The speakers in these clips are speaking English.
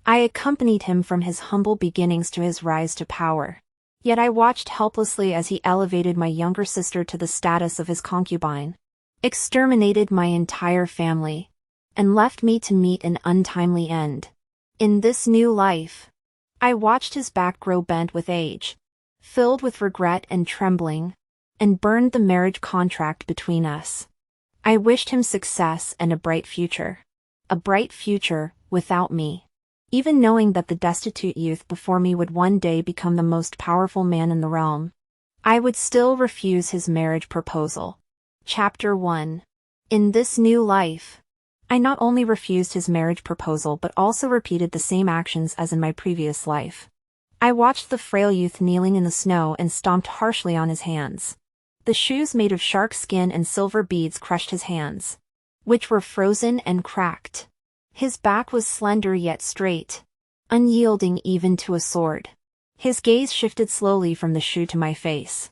I accompanied him from his humble beginnings to his rise to power. Yet I watched helplessly as he elevated my younger sister to the status of his concubine, exterminated my entire family, and left me to meet an untimely end. In this new life, I watched his back grow bent with age, filled with regret and trembling, and burned the marriage contract between us. I wished him success and a bright future. A bright future without me. Even knowing that the destitute youth before me would one day become the most powerful man in the realm, I would still refuse his marriage proposal. Chapter 1. In this new life, I not only refused his marriage proposal but also repeated the same actions as in my previous life. I watched the frail youth kneeling in the snow and stomped harshly on his hands. The shoes made of shark skin and silver beads crushed his hands, which were frozen and cracked. His back was slender yet straight, unyielding even to a sword. His gaze shifted slowly from the shoe to my face.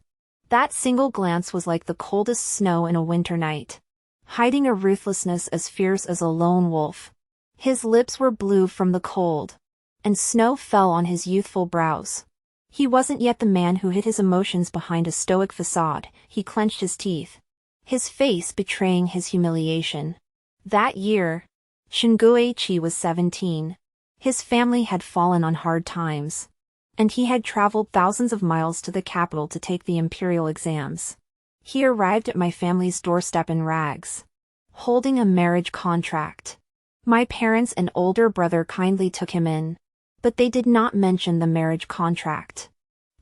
That single glance was like the coldest snow in a winter night, hiding a ruthlessness as fierce as a lone wolf. His lips were blue from the cold, and snow fell on his youthful brows. He wasn't yet the man who hid his emotions behind a stoic facade. He clenched his teeth, his face betraying his humiliation. That year, Shuangwen was 17. His family had fallen on hard times, and he had traveled thousands of miles to the capital to take the imperial exams. He arrived at my family's doorstep in rags, holding a marriage contract. My parents and older brother kindly took him in, but they did not mention the marriage contract.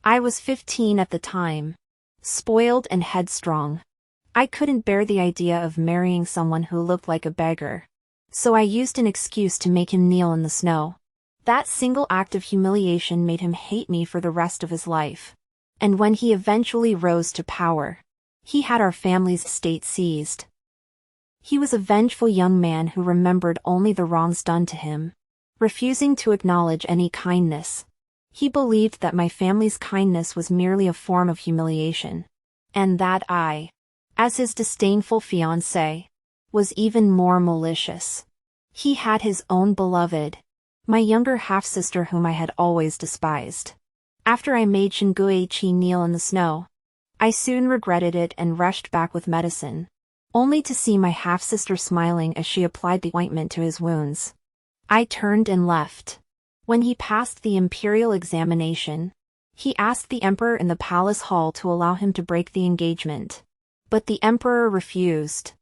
I was 15 at the time, spoiled and headstrong. I couldn't bear the idea of marrying someone who looked like a beggar, so I used an excuse to make him kneel in the snow. That single act of humiliation made him hate me for the rest of his life. And when he eventually rose to power, he had our family's estate seized. He was a vengeful young man who remembered only the wrongs done to him, refusing to acknowledge any kindness. He believed that my family's kindness was merely a form of humiliation, and that I, as his disdainful fiancé, was even more malicious. He had his own beloved, my younger half-sister whom I had always despised. After I made Shuangwen kneel in the snow, I soon regretted it and rushed back with medicine, only to see my half-sister smiling as she applied the ointment to his wounds. I turned and left. When he passed the imperial examination, he asked the emperor in the palace hall to allow him to break the engagement. But the emperor refused.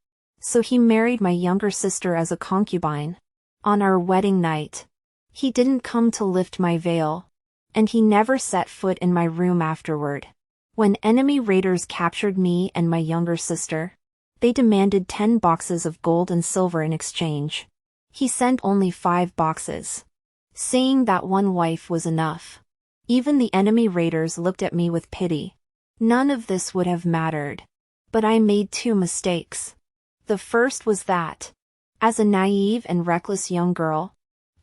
So he married my younger sister as a concubine. On our wedding night, he didn't come to lift my veil, and he never set foot in my room afterward. When enemy raiders captured me and my younger sister, they demanded 10 boxes of gold and silver in exchange. He sent only 5 boxes, saying that one wife was enough. Even the enemy raiders looked at me with pity. None of this would have mattered. But I made 2 mistakes. The first was that, as a naive and reckless young girl,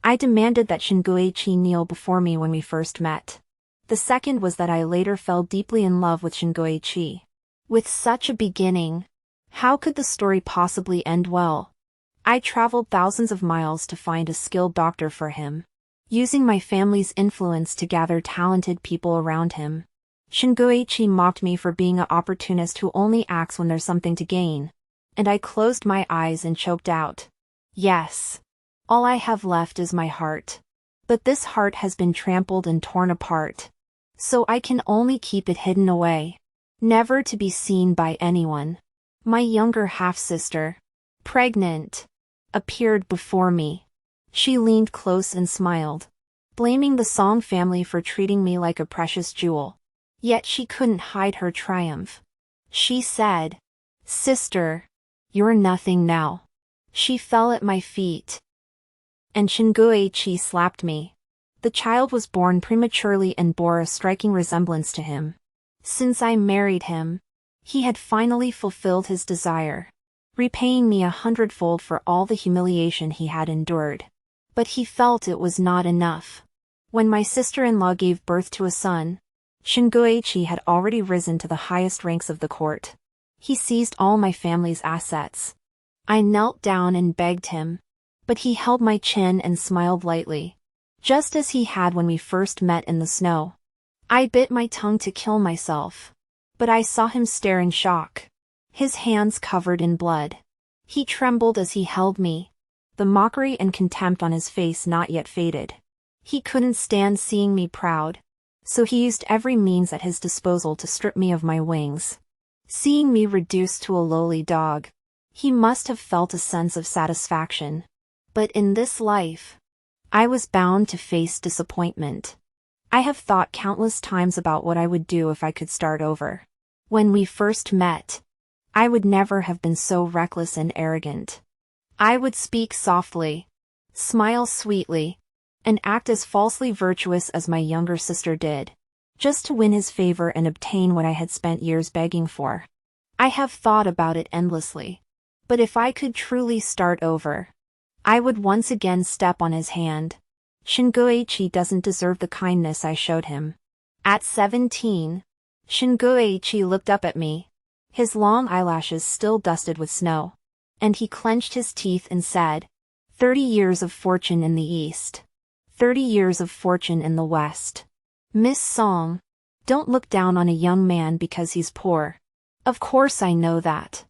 I demanded that Shuangwen kneel before me when we first met. The second was that I later fell deeply in love with Shuangwen. With such a beginning, how could the story possibly end well? I traveled thousands of miles to find a skilled doctor for him, using my family's influence to gather talented people around him. Shuangwen mocked me for being an opportunist who only acts when there's something to gain, and I closed my eyes and choked out, "Yes. All I have left is my heart. But this heart has been trampled and torn apart, so I can only keep it hidden away, never to be seen by anyone." My younger half-sister, pregnant, appeared before me. She leaned close and smiled, blaming the Song family for treating me like a precious jewel. Yet she couldn't hide her triumph. She said, "Sister, you're nothing now." She fell at my feet, and Shuangwen slapped me. The child was born prematurely and bore a striking resemblance to him. Since I married him, he had finally fulfilled his desire, repaying me 100-fold for all the humiliation he had endured. But he felt it was not enough. When my sister-in-law gave birth to a son, Shuangwen had already risen to the highest ranks of the court. He seized all my family's assets. I knelt down and begged him, but he held my chin and smiled lightly. just as he had when we first met in the snow. I bit my tongue to kill myself. But I saw him stare in shock. His hands covered in blood. He trembled as he held me, the mockery and contempt on his face not yet faded. He couldn't stand seeing me proud, so he used every means at his disposal to strip me of my wings. Seeing me reduced to a lowly dog, he must have felt a sense of satisfaction. But in this life, I was bound to face disappointment. I have thought countless times about what I would do if I could start over. When we first met, I would never have been so reckless and arrogant. I would speak softly, smile sweetly, and act as falsely virtuous as my younger sister did, just to win his favor and obtain what I had spent years begging for. I have thought about it endlessly. But if I could truly start over, I would once again step on his hand. Shuangwen doesn't deserve the kindness I showed him. At 17, Shuangwen looked up at me, his long eyelashes still dusted with snow, and he clenched his teeth and said, 30 years of fortune in the east. 30 years of fortune in the west. Miss Song, don't look down on a young man because he's poor. Of course I know that.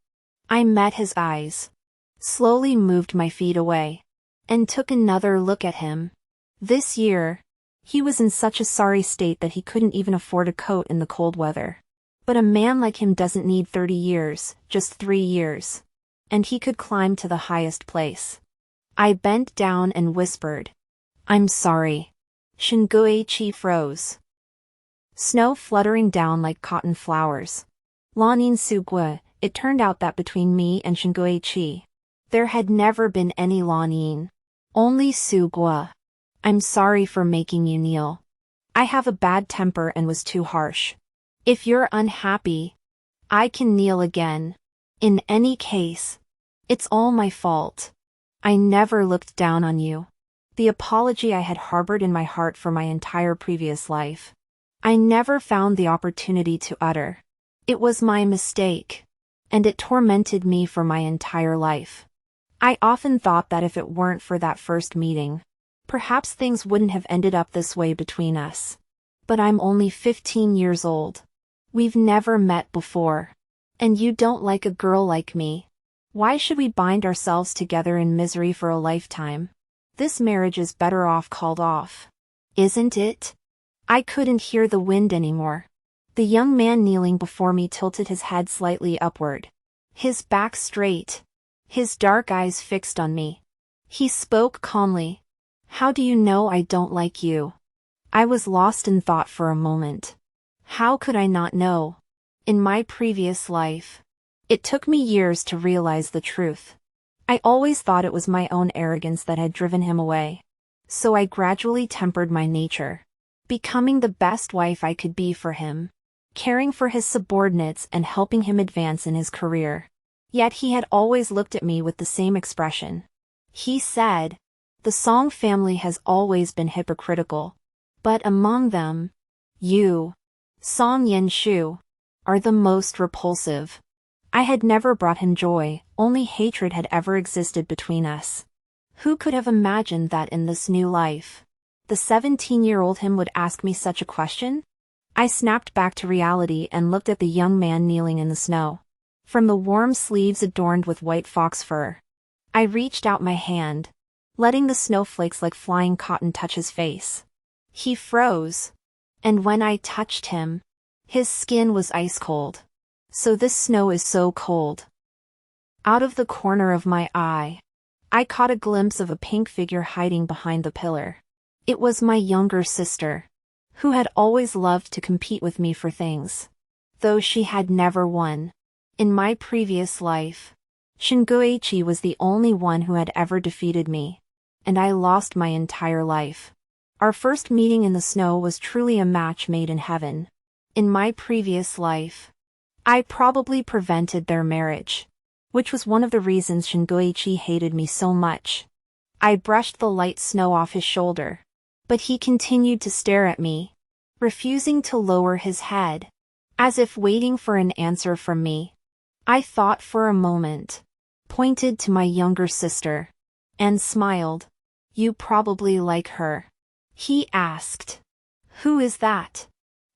I met his eyes, slowly moved my feet away, and took another look at him. This year, he was in such a sorry state that he couldn't even afford a coat in the cold weather. But a man like him doesn't need 30 years, just 3 years. And he could climb to the highest place. I bent down and whispered, I'm sorry. Shuangwen froze. Snow fluttering down like cotton flowers. Lanin Sugua, it turned out that between me and Shuangwen, there had never been any Lanin. Only Sugua. I'm sorry for making you kneel. I have a bad temper and was too harsh. If you're unhappy, I can kneel again. In any case, it's all my fault. I never looked down on you. The apology I had harbored in my heart for my entire previous life, I never found the opportunity to utter. It was my mistake, and it tormented me for my entire life. I often thought that if it weren't for that first meeting, perhaps things wouldn't have ended up this way between us. But I'm only 15 years old. We've never met before. And you don't like a girl like me. Why should we bind ourselves together in misery for a lifetime? This marriage is better off called off. Isn't it? I couldn't hear the wind anymore. The young man kneeling before me tilted his head slightly upward, his back straight, his dark eyes fixed on me. He spoke calmly. How do you know I don't like you? I was lost in thought for a moment. How could I not know? In my previous life, it took me years to realize the truth. I always thought it was my own arrogance that had driven him away. So I gradually tempered my nature, becoming the best wife I could be for him, caring for his subordinates and helping him advance in his career. Yet he had always looked at me with the same expression. He said, the Song family has always been hypocritical, but among them, you, Song Yenshu, are the most repulsive. I had never brought him joy, only hatred had ever existed between us. Who could have imagined that in this new life, the 17-year-old him would ask me such a question? I snapped back to reality and looked at the young man kneeling in the snow. From the warm sleeves adorned with white fox fur, I reached out my hand, letting the snowflakes like flying cotton touch his face. He froze, and when I touched him, his skin was ice cold. So this snow is so cold. Out of the corner of my eye, I caught a glimpse of a pink figure hiding behind the pillar. It was my younger sister, who had always loved to compete with me for things, though she had never won. In my previous life, Shuangwen was the only one who had ever defeated me, and I lost my entire life. Our first meeting in the snow was truly a match made in heaven. In my previous life, I probably prevented their marriage, which was one of the reasons Shuangwen hated me so much. I brushed the light snow off his shoulder, but he continued to stare at me, refusing to lower his head, as if waiting for an answer from me. I thought for a moment, pointed to my younger sister, and smiled. You probably like her. He asked. Who is that?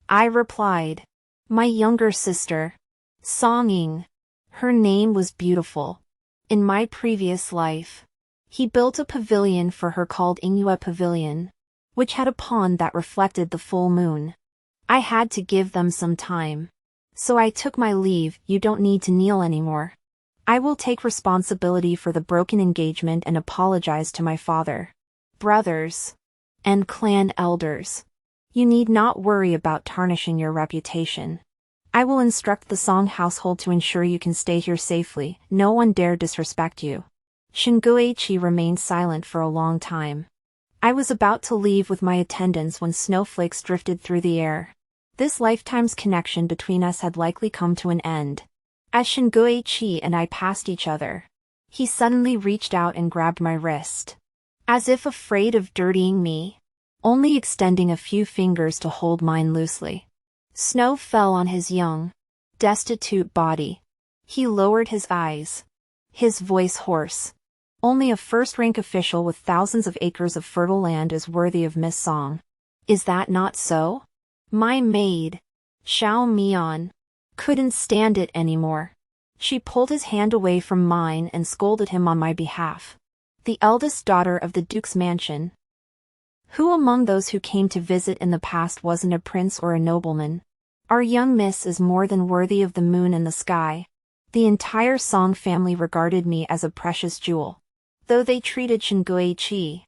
I replied. My younger sister. Songing. Her name was Beautiful. In my previous life, he built a pavilion for her called Inua Pavilion, which had a pond that reflected the full moon. I had to give them some time. So I took my leave. You don't need to kneel anymore. I will take responsibility for the broken engagement and apologize to my father, brothers, and clan elders. You need not worry about tarnishing your reputation. I will instruct the Song household to ensure you can stay here safely. No one dare disrespect you. Shuangwen remained silent for a long time. I was about to leave with my attendants when snowflakes drifted through the air. This lifetime's connection between us had likely come to an end. As Shuangwen and I passed each other, he suddenly reached out and grabbed my wrist. As if afraid of dirtying me, only extending a few fingers to hold mine loosely. Snow fell on his young, destitute body. He lowered his eyes, his voice hoarse. Only a first-rank official with thousands of acres of fertile land is worthy of Miss Song. Is that not so? My maid, Xiao, couldn't stand it anymore. She pulled his hand away from mine and scolded him on my behalf. The eldest daughter of the Duke's mansion. Who among those who came to visit in the past wasn't a prince or a nobleman? Our young miss is more than worthy of the moon in the sky. The entire Song family regarded me as a precious jewel. Though they treated Shuangwen,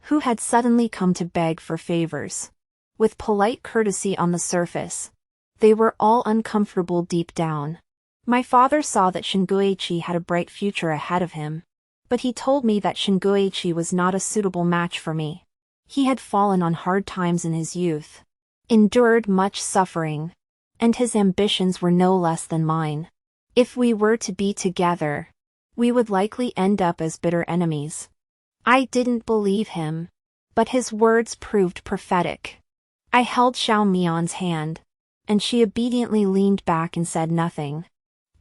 who had suddenly come to beg for favors, with polite courtesy on the surface, they were all uncomfortable deep down. My father saw that Shuangwen had a bright future ahead of him, but he told me that Shuangwen was not a suitable match for me. He had fallen on hard times in his youth, endured much suffering, and his ambitions were no less than mine. If we were to be together, we would likely end up as bitter enemies. I didn't believe him, but his words proved prophetic. I held Xiaomian's hand, and she obediently leaned back and said nothing.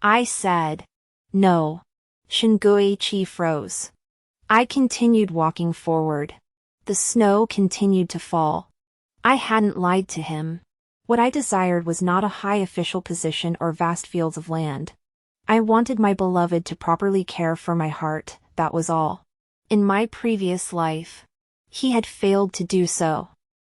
I said, no. Shuangwen froze. I continued walking forward. The snow continued to fall. I hadn't lied to him. What I desired was not a high official position or vast fields of land. I wanted my beloved to properly care for my heart, that was all. In my previous life, he had failed to do so.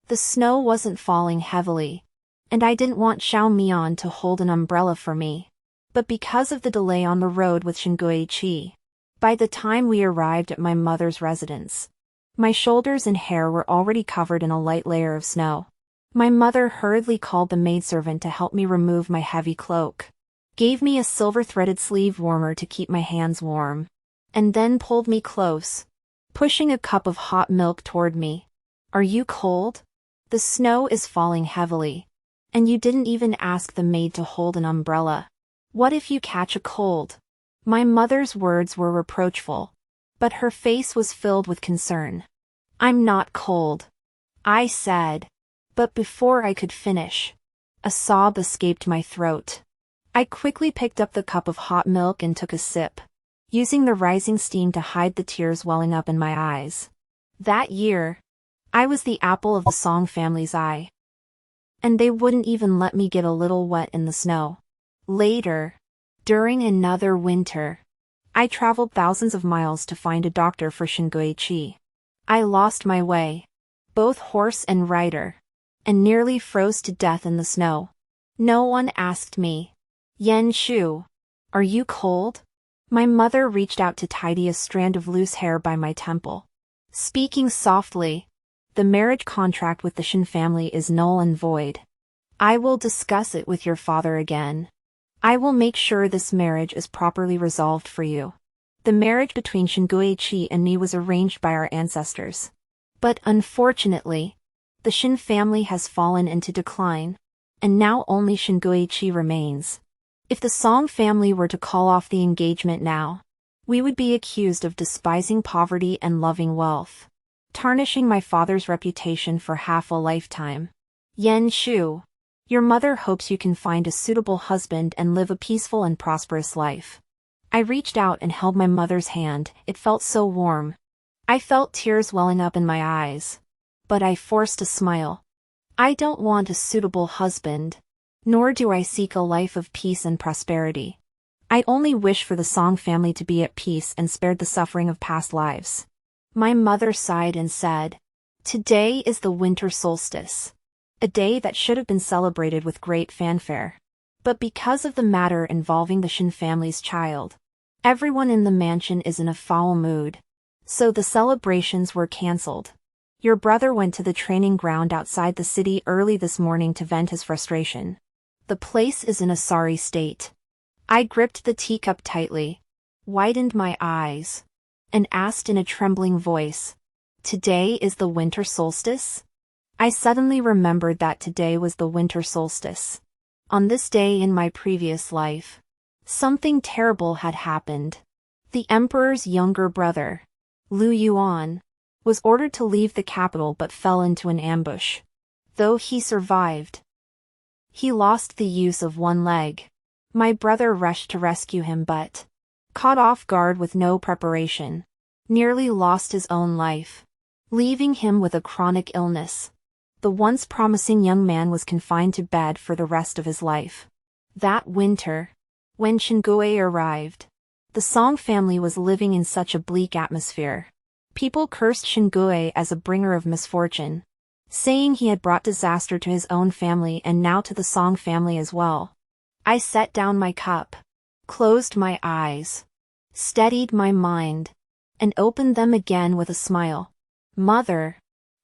The snow wasn't falling heavily, and I didn't want Xiaomian to hold an umbrella for me. But because of the delay on the road with Shuangwen, by the time we arrived at my mother's residence, my shoulders and hair were already covered in a light layer of snow. My mother hurriedly called the maidservant to help me remove my heavy cloak, gave me a silver-threaded sleeve warmer to keep my hands warm, and then pulled me close, pushing a cup of hot milk toward me. Are you cold? The snow is falling heavily, and you didn't even ask the maid to hold an umbrella. What if you catch a cold? My mother's words were reproachful, but her face was filled with concern. I'm not cold, I said. But before I could finish, a sob escaped my throat. I quickly picked up the cup of hot milk and took a sip, using the rising steam to hide the tears welling up in my eyes. That year, I was the apple of the Song family's eye. And they wouldn't even let me get a little wet in the snow. Later, during another winter, I traveled thousands of miles to find a doctor for Shuangwen. I lost my way, both horse and rider, and nearly froze to death in the snow. No one asked me, Yan Shu, are you cold? My mother reached out to tidy a strand of loose hair by my temple. Speaking softly, the marriage contract with the Shin family is null and void. I will discuss it with your father again. I will make sure this marriage is properly resolved for you. The marriage between Shuangwen and me was arranged by our ancestors. But unfortunately, the Shin family has fallen into decline, and now only Shuangwen remains. If the Song family were to call off the engagement now, we would be accused of despising poverty and loving wealth, tarnishing my father's reputation for half a lifetime. Yan Shu, your mother hopes you can find a suitable husband and live a peaceful and prosperous life. I reached out and held my mother's hand. It felt so warm. I felt tears welling up in my eyes. but I forced a smile. I don't want a suitable husband, nor do I seek a life of peace and prosperity. I only wish for the Song family to be at peace and spared the suffering of past lives. My mother sighed and said, "Today is the winter solstice, a day that should have been celebrated with great fanfare. But because of the matter involving the Shin family's child, everyone in the mansion is in a foul mood. So the celebrations were cancelled. Your brother went to the training ground outside the city early this morning to vent his frustration. The place is in a sorry state." I gripped the teacup tightly, widened my eyes, and asked in a trembling voice, "Today is the winter solstice?" I suddenly remembered that today was the winter solstice. On this day in my previous life, something terrible had happened. The emperor's younger brother, Lu Yuan, was ordered to leave the capital but fell into an ambush. Though he survived, he lost the use of one leg. My brother rushed to rescue him but, caught off guard with no preparation, nearly lost his own life, leaving him with a chronic illness. The once promising young man was confined to bed for the rest of his life. That winter, when Shuangwen arrived, the Song family was living in such a bleak atmosphere. People cursed Shuangwen as a bringer of misfortune, saying he had brought disaster to his own family and now to the Song family as well. I set down my cup, closed my eyes, steadied my mind, and opened them again with a smile. "Mother,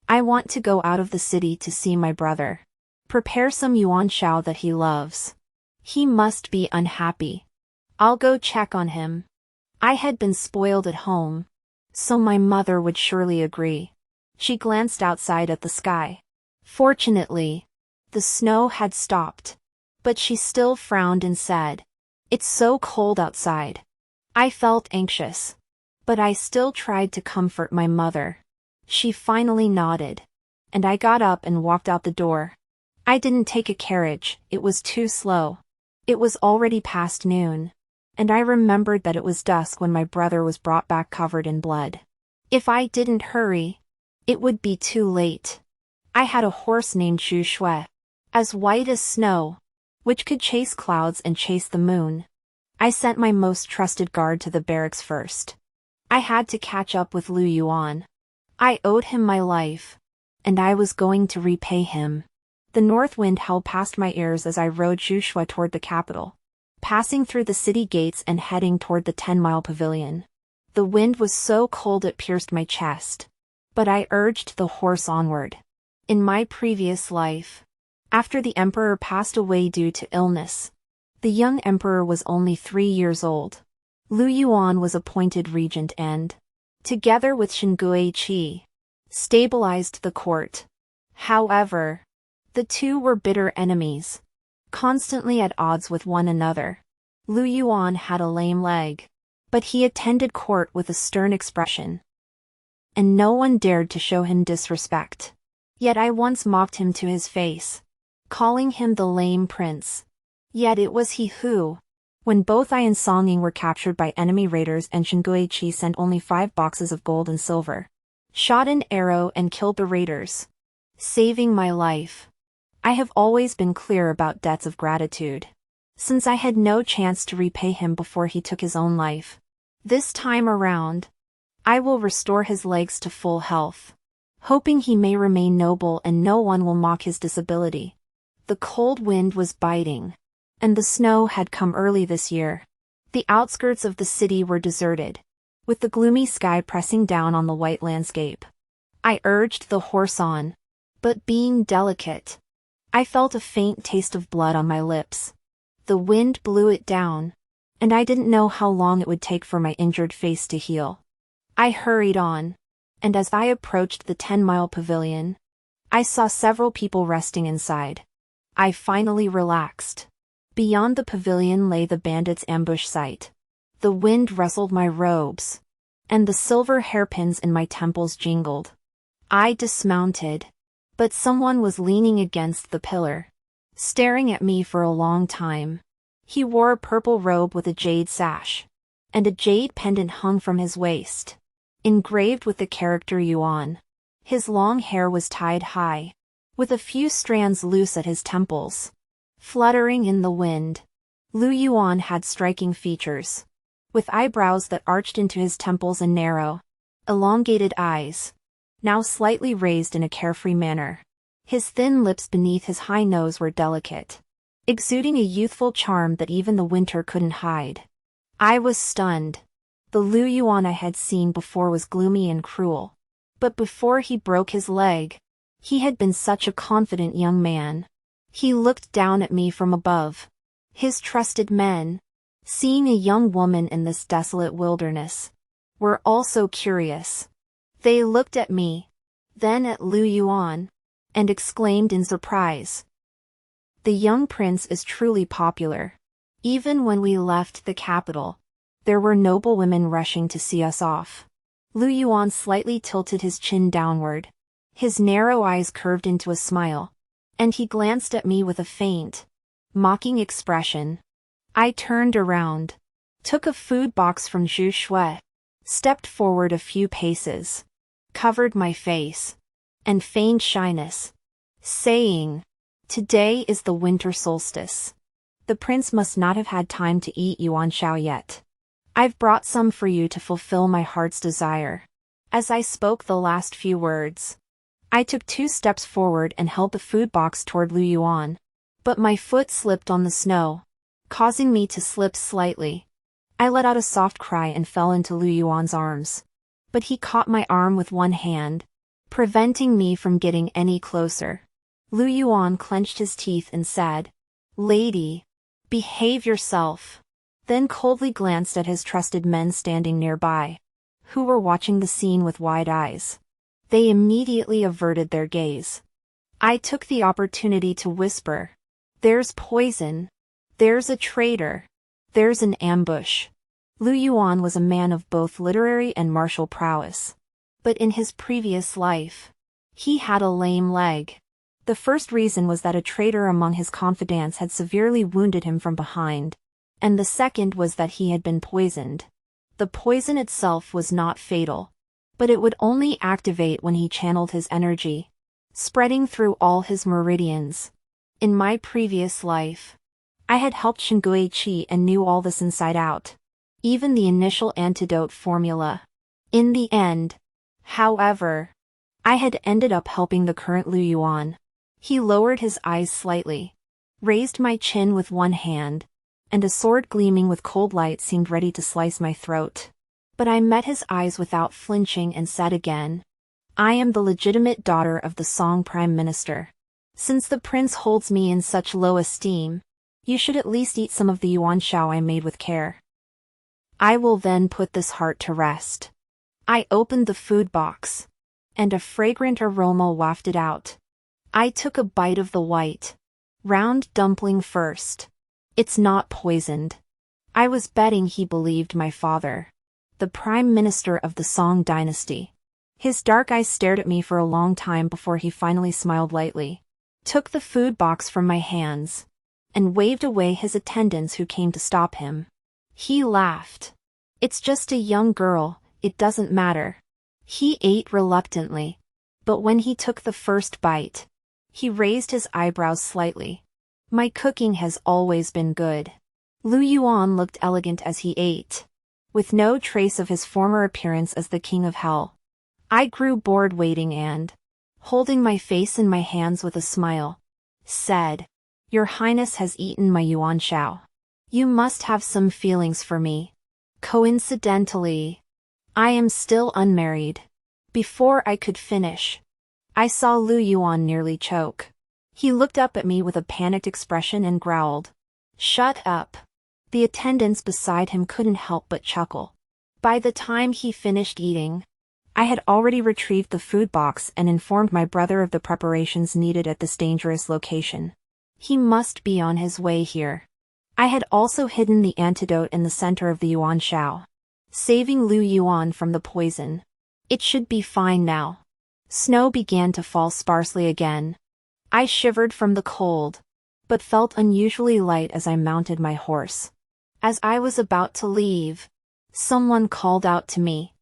I want to go out of the city to see my brother. Prepare some yuan shao that he loves. He must be unhappy. I'll go check on him." I had been spoiled at home, so my mother would surely agree. She glanced outside at the sky. Fortunately, the snow had stopped, but she still frowned and said, "It's so cold outside." I felt anxious, but I still tried to comfort my mother. She finally nodded, and I got up and walked out the door. I didn't take a carriage, it was too slow. It was already past noon, and I remembered that it was dusk when my brother was brought back covered in blood. If I didn't hurry, it would be too late. I had a horse named Shu Shui, as white as snow, which could chase clouds and chase the moon. I sent my most trusted guard to the barracks first. I had to catch up with Lu Yuan. I owed him my life, and I was going to repay him. The north wind howled past my ears as I rode Shu Shui toward the capital, passing through the city gates and heading toward the 10-mile pavilion. The wind was so cold it pierced my chest, but I urged the horse onward. In my previous life, after the emperor passed away due to illness, the young emperor was only 3 years old. Lu Yuan was appointed regent and, together with Shuangwen, stabilized the court. However, the two were bitter enemies, constantly at odds with one another. Lu Yuan had a lame leg, but he attended court with a stern expression, and no one dared to show him disrespect. Yet I once mocked him to his face, calling him the lame prince. Yet it was he who, when both I and Song Ying were captured by enemy raiders and Shuangwen sent only 5 boxes of gold and silver, shot an arrow and killed the raiders, saving my life. I have always been clear about debts of gratitude, since I had no chance to repay him before he took his own life. This time around, I will restore his legs to full health, hoping he may remain noble and no one will mock his disability. The cold wind was biting, and the snow had come early this year. The outskirts of the city were deserted, with the gloomy sky pressing down on the white landscape. I urged the horse on, but being delicate, I felt a faint taste of blood on my lips. The wind blew it down, and I didn't know how long it would take for my injured face to heal. I hurried on, and as I approached the 10-mile pavilion, I saw several people resting inside. I finally relaxed. Beyond the pavilion lay the bandits' ambush site. The wind rustled my robes, and the silver hairpins in my temples jingled. I dismounted, but someone was leaning against the pillar, staring at me for a long time. He wore a purple robe with a jade sash, and a jade pendant hung from his waist, engraved with the character Yuan. His long hair was tied high, with a few strands loose at his temples, fluttering in the wind. Lu Yuan had striking features, with eyebrows that arched into his temples and narrow, elongated eyes, now slightly raised in a carefree manner. His thin lips beneath his high nose were delicate, exuding a youthful charm that even the winter couldn't hide. I was stunned. The Lu Yuan I had seen before was gloomy and cruel. But before he broke his leg, he had been such a confident young man. He looked down at me from above. His trusted men, seeing a young woman in this desolate wilderness, were also curious. They looked at me, then at Lu Yuan, and exclaimed in surprise. The young prince is truly popular. Even when we left the capital, there were noble women rushing to see us off. Lu Yuan slightly tilted his chin downward. His narrow eyes curved into a smile, and he glanced at me with a faint, mocking expression. I turned around, took a food box from Zhu Shui, stepped forward a few paces, covered my face, and feigned shyness, saying, "Today is the winter solstice. The prince must not have had time to eat yuan shao yet. I've brought some for you to fulfill my heart's desire." As I spoke the last few words, I took 2 steps forward and held the food box toward Lu Yuan. But my foot slipped on the snow, causing me to slip slightly. I let out a soft cry and fell into Lu Yuan's arms. But he caught my arm with one hand, preventing me from getting any closer. Lu Yuan clenched his teeth and said, "Lady, behave yourself," then coldly glanced at his trusted men standing nearby, who were watching the scene with wide eyes. They immediately averted their gaze. I took the opportunity to whisper, "There's poison. There's a traitor. There's an ambush." Lu Yuan was a man of both literary and martial prowess. But in his previous life, he had a lame leg. The first reason was that a traitor among his confidants had severely wounded him from behind, and the second was that he had been poisoned. The poison itself was not fatal, but it would only activate when he channeled his energy, spreading through all his meridians. In my previous life, I had helped Shingui Qi and knew all this inside out, even the initial antidote formula. In the end, however, I had ended up helping the current Lu Yuan. He lowered his eyes slightly, raised my chin with one hand, and a sword gleaming with cold light seemed ready to slice my throat. But I met his eyes without flinching and said again, "I am the legitimate daughter of the Song Prime Minister. Since the prince holds me in such low esteem, you should at least eat some of the yuan shao I made with care. I will then put this heart to rest." I opened the food box, and a fragrant aroma wafted out. I took a bite of the white, round dumpling first. "It's not poisoned." I was betting he believed my father, the prime minister of the Song dynasty. His dark eyes stared at me for a long time before he finally smiled lightly, took the food box from my hands, and waved away his attendants who came to stop him. He laughed. "It's just a young girl, it doesn't matter." He ate reluctantly, but when he took the first bite, he raised his eyebrows slightly. "My cooking has always been good." Lu Yuan looked elegant as he ate, with no trace of his former appearance as the king of hell. I grew bored waiting and, holding my face in my hands with a smile, said, "Your Highness has eaten my yuan shao. You must have some feelings for me. Coincidentally, I am still unmarried." Before I could finish, I saw Lu Yuan nearly choke. He looked up at me with a panicked expression and growled, "Shut up." The attendants beside him couldn't help but chuckle. By the time he finished eating, I had already retrieved the food box and informed my brother of the preparations needed at this dangerous location. He must be on his way here. I had also hidden the antidote in the center of the yuan shao, saving Lu Yuan from the poison. It should be fine now. Snow began to fall sparsely again. I shivered from the cold, but felt unusually light as I mounted my horse. As I was about to leave, someone called out to me,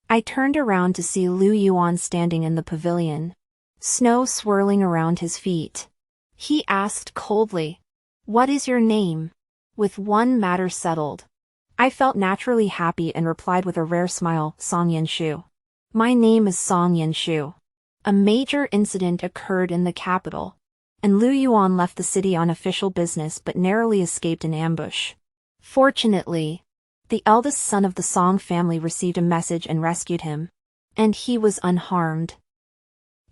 I turned around to see Lu Yuan standing in the pavilion, snow swirling around his feet. He asked coldly, "What is your name?" With one matter settled, I felt naturally happy and replied with a rare smile, Song Yanshu. My name is Song Yanshu. A major incident occurred in the capital, and Lu Yuan left the city on official business but narrowly escaped an ambush. Fortunately, the eldest son of the Song family received a message and rescued him, and he was unharmed.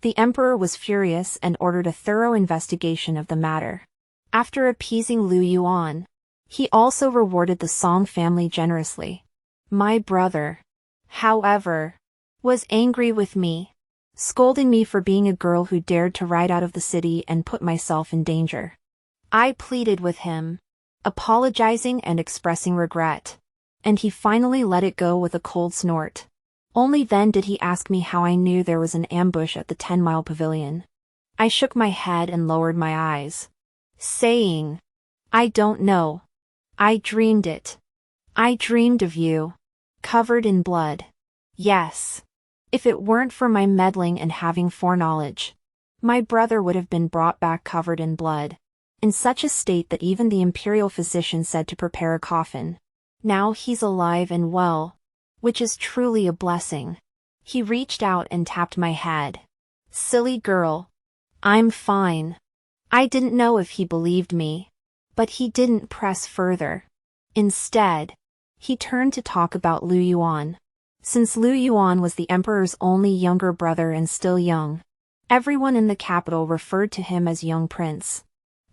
The emperor was furious and ordered a thorough investigation of the matter. After appeasing Lu Yuan, he also rewarded the Song family generously. My brother, however, was angry with me, scolding me for being a girl who dared to ride out of the city and put myself in danger. I pleaded with him, apologizing and expressing regret, and he finally let it go with a cold snort. Only then did he ask me how I knew there was an ambush at the 10-mile pavilion. I shook my head and lowered my eyes, saying, "I don't know. I dreamed it. I dreamed of you, covered in blood. Yes. If it weren't for my meddling and having foreknowledge, my brother would have been brought back covered in blood, in such a state that even the imperial physician said to prepare a coffin. Now he's alive and well, which is truly a blessing." He reached out and tapped my head. "Silly girl. I'm fine." I didn't know if he believed me, but he didn't press further. Instead, he turned to talk about Lu Yuan. Since Lu Yuan was the emperor's only younger brother and still young, everyone in the capital referred to him as young prince.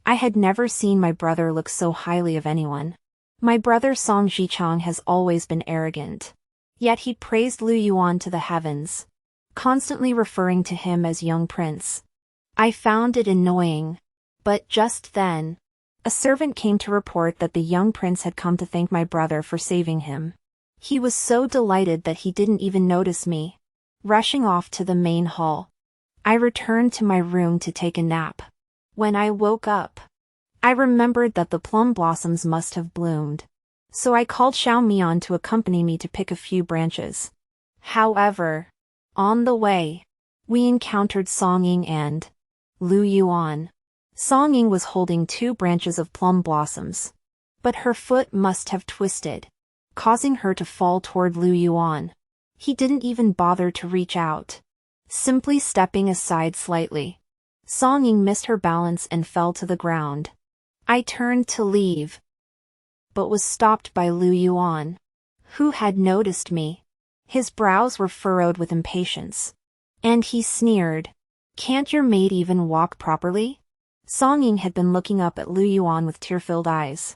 I had never seen my brother look so highly of anyone. My brother Song Jichang has always been arrogant. Yet he praised Lu Yuan to the heavens, constantly referring to him as young prince. I found it annoying, but just then, a servant came to report that the young prince had come to thank my brother for saving him. He was so delighted that he didn't even notice me, rushing off to the main hall. I returned to my room to take a nap. When I woke up, I remembered that the plum blossoms must have bloomed, so I called Xiao Mian to accompany me to pick a few branches. However, on the way, we encountered Song Ying and Lu Yuan. Song Ying was holding 2 branches of plum blossoms, but her foot must have twisted, causing her to fall toward Lu Yuan. He didn't even bother to reach out, simply stepping aside slightly. Song Ying missed her balance and fell to the ground. I turned to leave, but was stopped by Lu Yuan, who had noticed me. His brows were furrowed with impatience, and he sneered, "Can't your maid even walk properly?" Song Ying had been looking up at Lu Yuan with tear-filled eyes,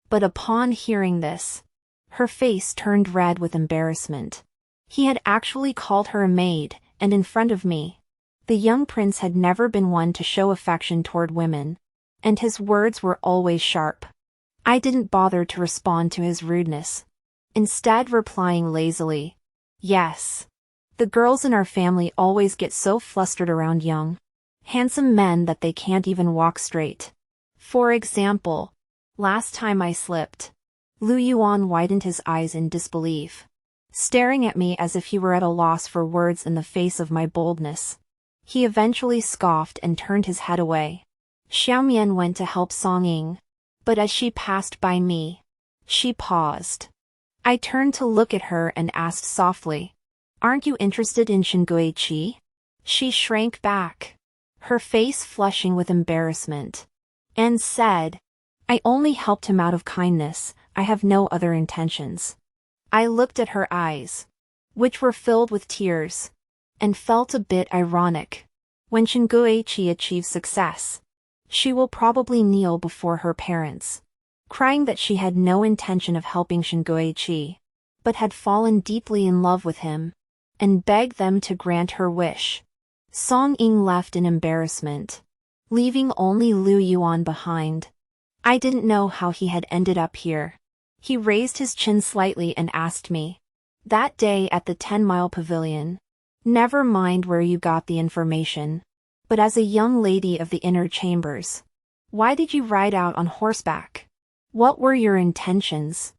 but upon hearing this, her face turned red with embarrassment. He had actually called her a maid, and in front of me. The young prince had never been one to show affection toward women, and his words were always sharp. I didn't bother to respond to his rudeness, instead replying lazily, "Yes. The girls in our family always get so flustered around young, handsome men that they can't even walk straight. For example, last time I slipped." Lu Yuan widened his eyes in disbelief, staring at me as if he were at a loss for words in the face of my boldness. He eventually scoffed and turned his head away. Xiao Mian went to help Song Ying, but as she passed by me, she paused. I turned to look at her and asked softly, "Aren't you interested in Qi?" She shrank back, her face flushing with embarrassment, and said, "I only helped him out of kindness. I have no other intentions." I looked at her eyes, which were filled with tears, and felt a bit ironic. When Qi achieves success, she will probably kneel before her parents, crying that she had no intention of helping Qi, but had fallen deeply in love with him, and beg them to grant her wish. Song Ying left in embarrassment, leaving only Lu Yuan behind. I didn't know how he had ended up here. He raised his chin slightly and asked me, "That day at the 10-mile pavilion, never mind where you got the information, but as a young lady of the inner chambers, why did you ride out on horseback? What were your intentions?"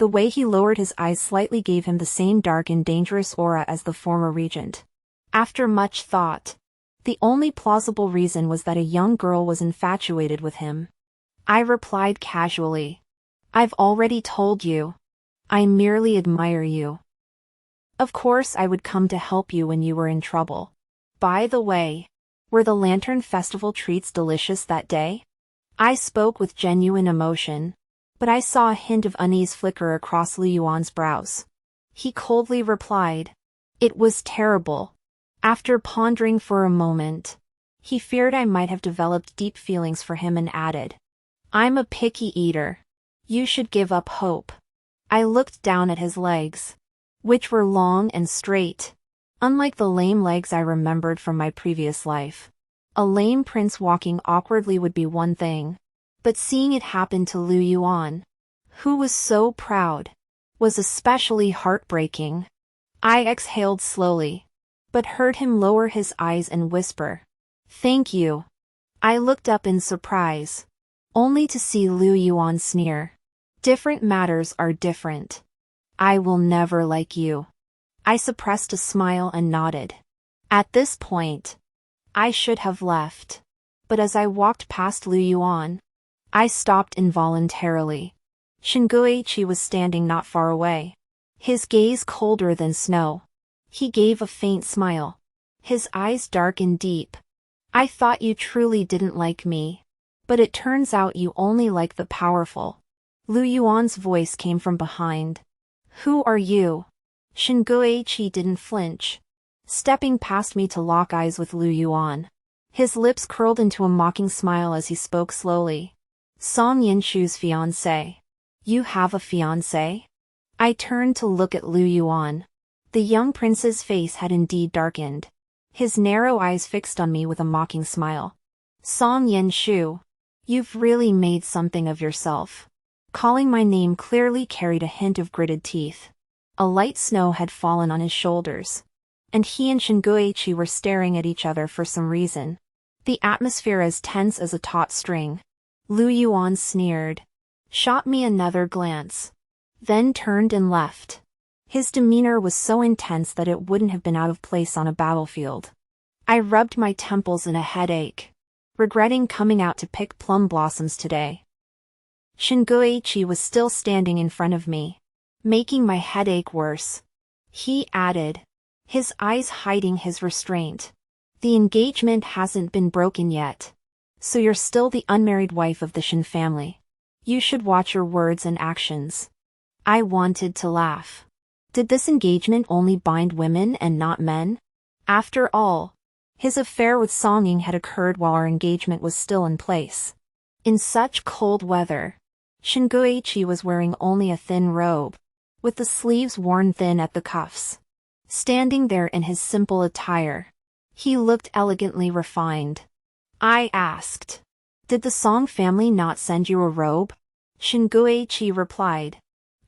The way he lowered his eyes slightly gave him the same dark and dangerous aura as the former regent. After much thought, the only plausible reason was that a young girl was infatuated with him. I replied casually. I've already told you. I merely admire you. Of course I would come to help you when you were in trouble. By the way, were the Lantern Festival treats delicious that day? I spoke with genuine emotion, but I saw a hint of unease flicker across Lu Yuan's brows. He coldly replied, "It was terrible." After pondering for a moment, he feared I might have developed deep feelings for him and added, "I'm a picky eater. You should give up hope." I looked down at his legs, which were long and straight, unlike the lame legs I remembered from my previous life. A lame prince walking awkwardly would be one thing, but seeing it happen to Lu Yuan, who was so proud, was especially heartbreaking. I exhaled slowly, but heard him lower his eyes and whisper, "Thank you." I looked up in surprise, only to see Lu Yuan sneer. "Different matters are different. I will never like you." I suppressed a smile and nodded. At this point, I should have left, but as I walked past Lu Yuan, I stopped involuntarily. Shinguichi was standing not far away, his gaze colder than snow. He gave a faint smile, his eyes dark and deep. "I thought you truly didn't like me, but it turns out you only like the powerful." Lu Yuan's voice came from behind. "Who are you?" Shinguichi didn't flinch, stepping past me to lock eyes with Lu Yuan. His lips curled into a mocking smile as he spoke slowly. "Song Yinshu's fiancé." "You have a fiancé?" I turned to look at Lu Yuan. The young prince's face had indeed darkened, his narrow eyes fixed on me with a mocking smile. "Song Yinshu, you've really made something of yourself." Calling my name clearly carried a hint of gritted teeth. A light snow had fallen on his shoulders, and he and Shinguichi were staring at each other for some reason, the atmosphere as tense as a taut string. Lu Yuan sneered, shot me another glance, then turned and left. His demeanor was so intense that it wouldn't have been out of place on a battlefield. I rubbed my temples in a headache, regretting coming out to pick plum blossoms today. Shinguichi was still standing in front of me, making my headache worse. He added, his eyes hiding his restraint, "The engagement hasn't been broken yet, so you're still the unmarried wife of the Shin family. You should watch your words and actions." I wanted to laugh. Did this engagement only bind women and not men? After all, his affair with Song Ying had occurred while our engagement was still in place. In such cold weather, Shinguichi was wearing only a thin robe, with the sleeves worn thin at the cuffs. Standing there in his simple attire, he looked elegantly refined. I asked, "Did the Song family not send you a robe?" Shinguichi replied,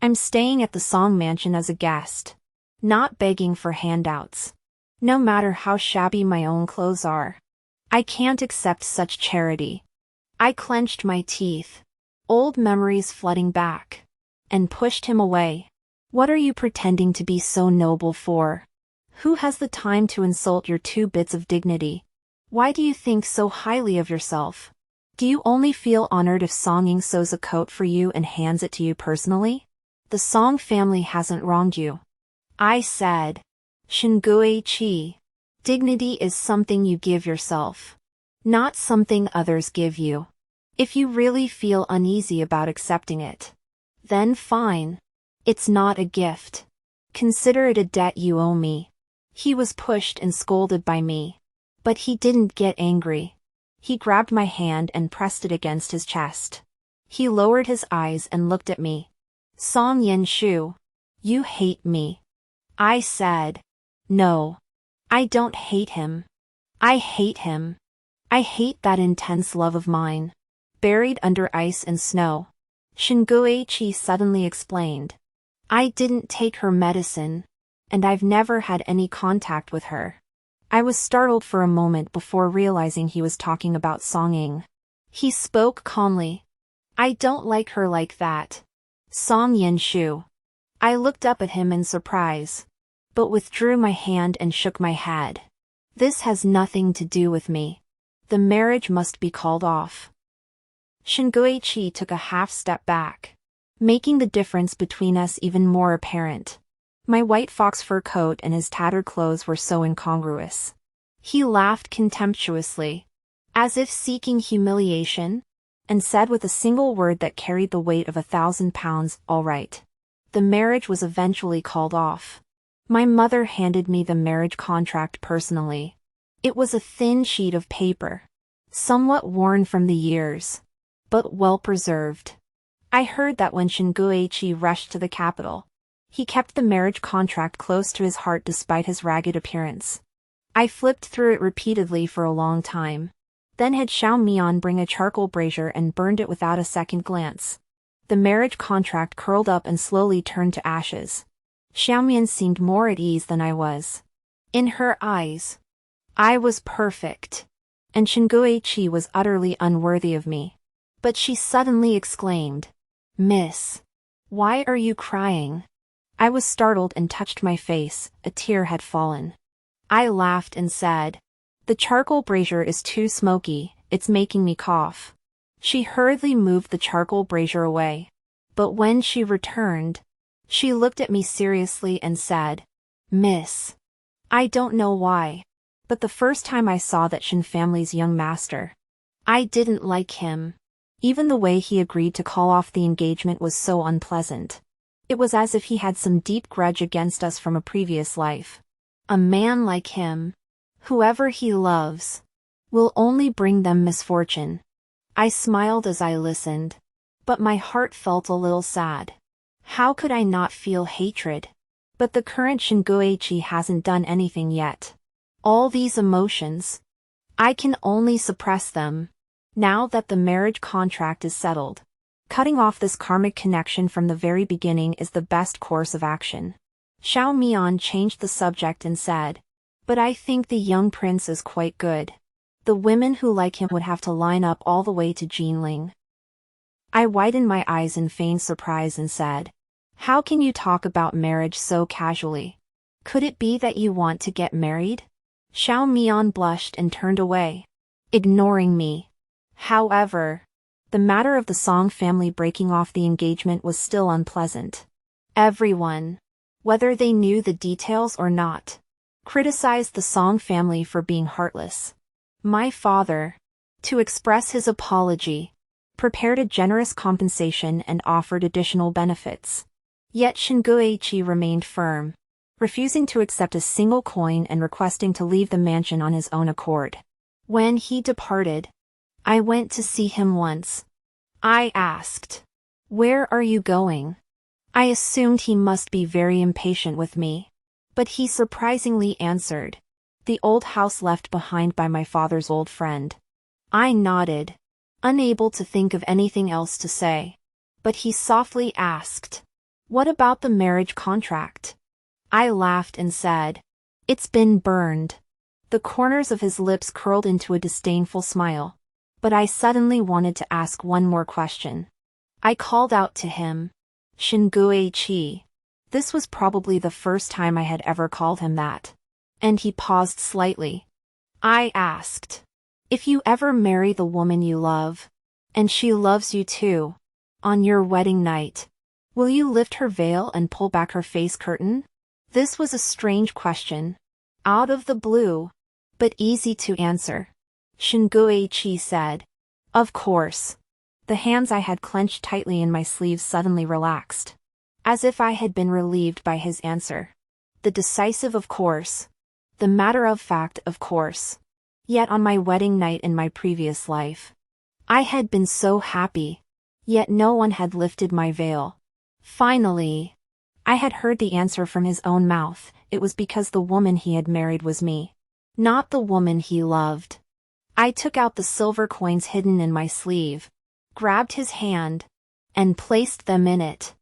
"I'm staying at the Song mansion as a guest, not begging for handouts. No matter how shabby my own clothes are, I can't accept such charity." I clenched my teeth, old memories flooding back, and pushed him away. "What are you pretending to be so noble for? Who has the time to insult your 2 bits of dignity? Why do you think so highly of yourself? Do you only feel honored if Song Ying sews a coat for you and hands it to you personally? The Song family hasn't wronged you." I said, "Shinguichi, dignity is something you give yourself, not something others give you. If you really feel uneasy about accepting it, then fine. It's not a gift. Consider it a debt you owe me." He was pushed and scolded by me, but he didn't get angry. He grabbed my hand and pressed it against his chest. He lowered his eyes and looked at me. "Song Yinshu, you hate me." I said, "No. I don't hate him. I hate him. I hate that intense love of mine, buried under ice and snow." Shinguichi suddenly explained, "I didn't take her medicine, and I've never had any contact with her." I was startled for a moment before realizing he was talking about Song Ying. He spoke calmly. "I don't like her like that. Song Yin Shu. I looked up at him in surprise, but withdrew my hand and shook my head. This has nothing to do with me. The marriage must be called off. Shuangwen took a half step back, making the difference between us even more apparent. My white fox fur coat and his tattered clothes were so incongruous. He laughed contemptuously, as if seeking humiliation, and said with a single word that carried the weight of 1,000 pounds, "All right." The marriage was eventually called off. My mother handed me the marriage contract personally. It was a thin sheet of paper, somewhat worn from the years, but well preserved. I heard that when Shuangwen rushed to the capital, he kept the marriage contract close to his heart despite his ragged appearance. I flipped through it repeatedly for a long time, then had Xiao bring a charcoal brazier and burned it without a second glance. The marriage contract curled up and slowly turned to ashes. Xiao seemed more at ease than I was. In her eyes, I was perfect, and Shuangwen was utterly unworthy of me. But she suddenly exclaimed, "Miss, why are you crying?" I was startled and touched my face. A tear had fallen. I laughed and said, "The charcoal brazier is too smoky, it's making me cough." She hurriedly moved the charcoal brazier away. But when she returned, she looked at me seriously and said, "Miss, I don't know why, but the first time I saw that Shin family's young master, I didn't like him. Even the way he agreed to call off the engagement was so unpleasant. It was as if he had some deep grudge against us from a previous life. A man like him, whoever he loves, will only bring them misfortune." I smiled as I listened, but my heart felt a little sad. How could I not feel hatred? But the current Shuangwen hasn't done anything yet. All these emotions, I can only suppress them, now that the marriage contract is settled. Cutting off this karmic connection from the very beginning is the best course of action. Xiao changed the subject and said, "But I think the young prince is quite good. The women who like him would have to line up all the way to Jinling." I widened my eyes in feigned surprise and said, "How can you talk about marriage so casually? Could it be that you want to get married?" Xiao blushed and turned away, ignoring me. However, the matter of the Song family breaking off the engagement was still unpleasant. Everyone, whether they knew the details or not, criticized the Song family for being heartless. My father, to express his apology, prepared a generous compensation and offered additional benefits. Yet Shuangwen remained firm, refusing to accept a single coin and requesting to leave the mansion on his own accord. When he departed, I went to see him once. I asked, "Where are you going?" I assumed he must be very impatient with me, but he surprisingly answered, "The old house left behind by my father's old friend." I nodded, unable to think of anything else to say, but he softly asked, "What about the marriage contract?" I laughed and said, "It's been burned." The corners of his lips curled into a disdainful smile, but I suddenly wanted to ask one more question. I called out to him, "Shuangwen." This was probably the first time I had ever called him that. And he paused slightly. I asked, "If you ever marry the woman you love, and she loves you too, on your wedding night, will you lift her veil and pull back her face curtain?" This was a strange question, out of the blue, but easy to answer. Shuangwen said, "Of course." The hands I had clenched tightly in my sleeves suddenly relaxed, as if I had been relieved by his answer. The decisive "of course," the matter-of-fact "of course." Yet on my wedding night in my previous life, I had been so happy, yet no one had lifted my veil. Finally, I had heard the answer from his own mouth. It was because the woman he had married was me, not the woman he loved. I took out the silver coins hidden in my sleeve, grabbed his hand, and placed them in it.